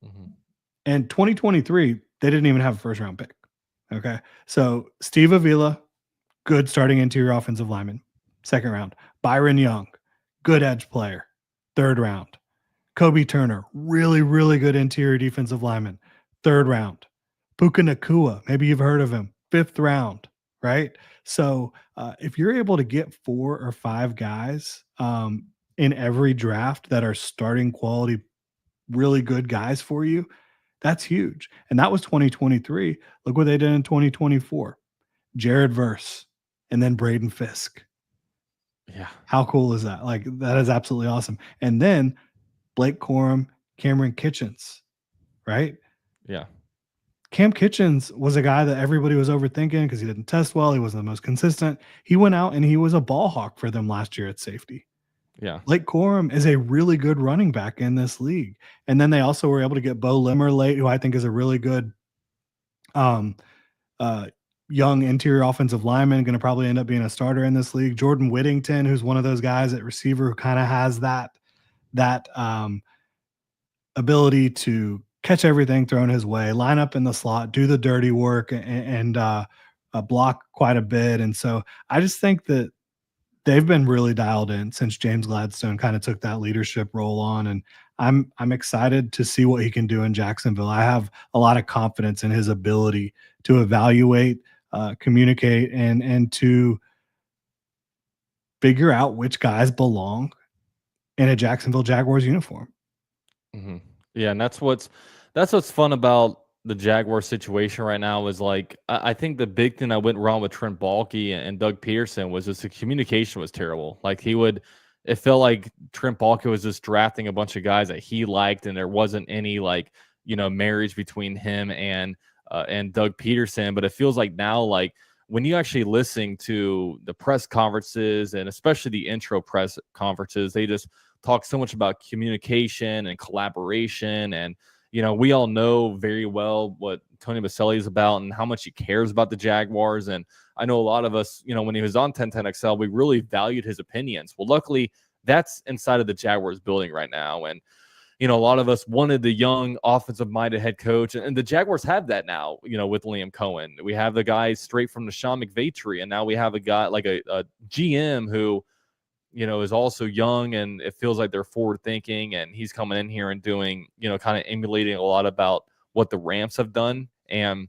Mm-hmm. And 2023, they didn't even have a first round pick. Okay. So Steve Avila, good starting interior offensive lineman. second round. Byron Young, good edge player, third round. Kobe Turner, really, really good interior defensive lineman, third round. Puka Nakua, maybe you've heard of him, fifth round, right? So if you're able to get 4 or 5 guys in every draft that are starting quality, really good guys for you, that's huge. And that was 2023. Look what they did in 2024. Jared Verse and then Braden Fisk. Yeah. How cool is that? Like, that is absolutely awesome. And then Blake Corum, Cameron Kitchens, right? Yeah. Cam Kitchens was a guy that everybody was overthinking because he didn't test well. He wasn't the most consistent. He went out and he was a ball hawk for them last year at safety. Yeah. Blake Corum is a really good running back in this league. And then they also were able to get Bo Limmer late, who I think is a really good young interior offensive lineman, going to probably end up being a starter in this league. Jordan Whittington, who's one of those guys at receiver who kind of has that ability to catch everything thrown his way, line up in the slot, do the dirty work, and block quite a bit. And so I just think that they've been really dialed in since James Gladstone kind of took that leadership role on. And I'm excited to see what he can do in Jacksonville. I have a lot of confidence in his ability to evaluate, communicate, and to figure out which guys belong in a Jacksonville Jaguars uniform. Mm-hmm. Yeah, and that's what's fun about the Jaguar situation right now is like I think the big thing that went wrong with Trent Baalke and Doug Peterson was just the communication was terrible. Like it felt like Trent Baalke was just drafting a bunch of guys that he liked, and there wasn't any marriage between him and Doug Peterson. But it feels like now, like when you actually listen to the press conferences and especially the intro press conferences, they just talk so much about communication and collaboration. And, we all know very well what Tony Boselli is about and how much he cares about the Jaguars. And I know a lot of us, when he was on 1010XL, we really valued his opinions. Well, luckily, that's inside of the Jaguars building right now. And, a lot of us wanted the young offensive-minded head coach, and the Jaguars have that now, with Liam Cohen. We have the guy straight from the Sean McVay tree, and now we have a guy like a GM who, is also young, and it feels like they're forward-thinking, and he's coming in here and doing, kind of emulating a lot about what the Rams have done. And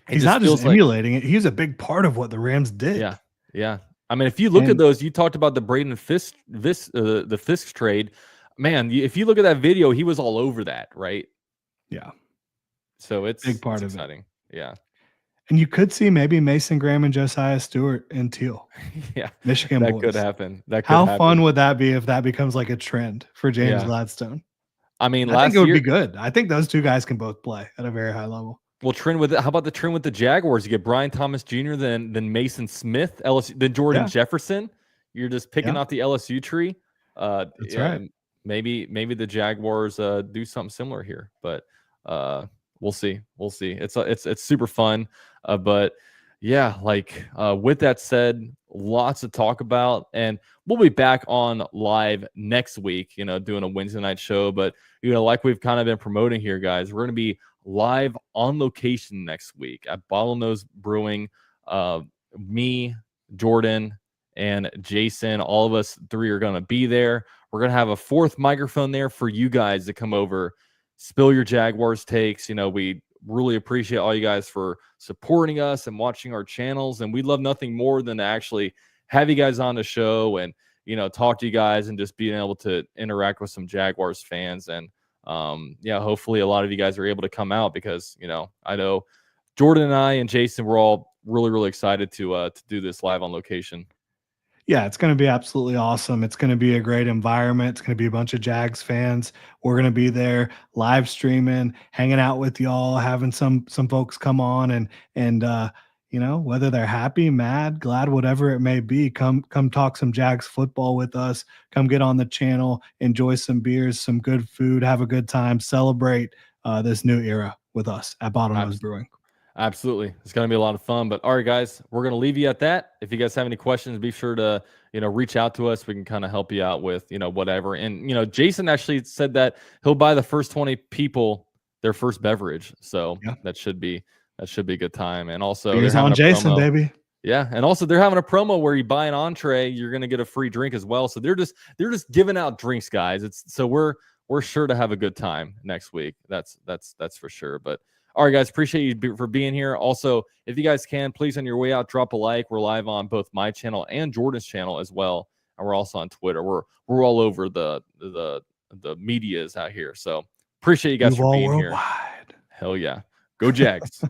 he's not just emulating it; he's a big part of what the Rams did. Yeah, yeah. I mean, if you look at those, you talked about the Braden Fisk, the Fisk trade. Man, if you look at that video, he was all over that, right? Yeah. So it's big part of exciting. It. Yeah. And you could see maybe Mason Graham and Josiah Stewart in teal. Yeah. Michigan that boys. Could happen. How fun would that be if that becomes like a trend for James Gladstone? I mean, I think it would be good. I think those two guys can both play at a very high level. Well, how about the trend with the Jaguars? You get Brian Thomas Jr., then Mason Smith, LSU, then Jordan Jefferson. You're just picking off the LSU tree. That's right. Maybe the Jaguars do something similar here, but we'll see. We'll see. It's super fun, but yeah, with that said, lots to talk about, and we'll be back on live next week. Doing a Wednesday night show, but like we've kind of been promoting here, guys, we're going to be live on location next week at Bottlenose Brewing. Me, Jordan, and Jason, all of us three are going to be there. We're going to have a fourth microphone there for you guys to come over, spill your Jaguars takes. We really appreciate all you guys for supporting us and watching our channels. And we'd love nothing more than to actually have you guys on the show and, talk to you guys and just being able to interact with some Jaguars fans. And hopefully a lot of you guys are able to come out because, I know Jordan and I and Jason, we're all really, really excited to do this live on location. Yeah, it's going to be absolutely awesome. It's going to be a great environment. It's going to be a bunch of Jags fans. We're going to be there live streaming, hanging out with y'all, having some folks come on and whether they're happy, mad, glad, whatever it may be, come talk some Jags football with us. Come get on the channel, enjoy some beers, some good food, have a good time, celebrate this new era with us at Bottlenose Brewing. Absolutely. It's going to be a lot of fun. But all right, guys, we're going to leave you at that. If you guys have any questions, be sure to, reach out to us. We can kind of help you out with, whatever. And, Jason actually said that he'll buy the first 20 people their first beverage. So that should be a good time. And also, beers on Jason, baby. Yeah, and also they're having a promo where you buy an entree, you're gonna get a free drink as well. So they're just giving out drinks, guys. We're sure to have a good time next week. That's for sure. But all right, guys, appreciate you for being here. Also, if you guys can, please on your way out, drop a like. We're live on both my channel and Jordan's channel as well, and we're also on Twitter. We're all over the medias out here. So appreciate you guys for being worldwide. here. Hell yeah, go Jags.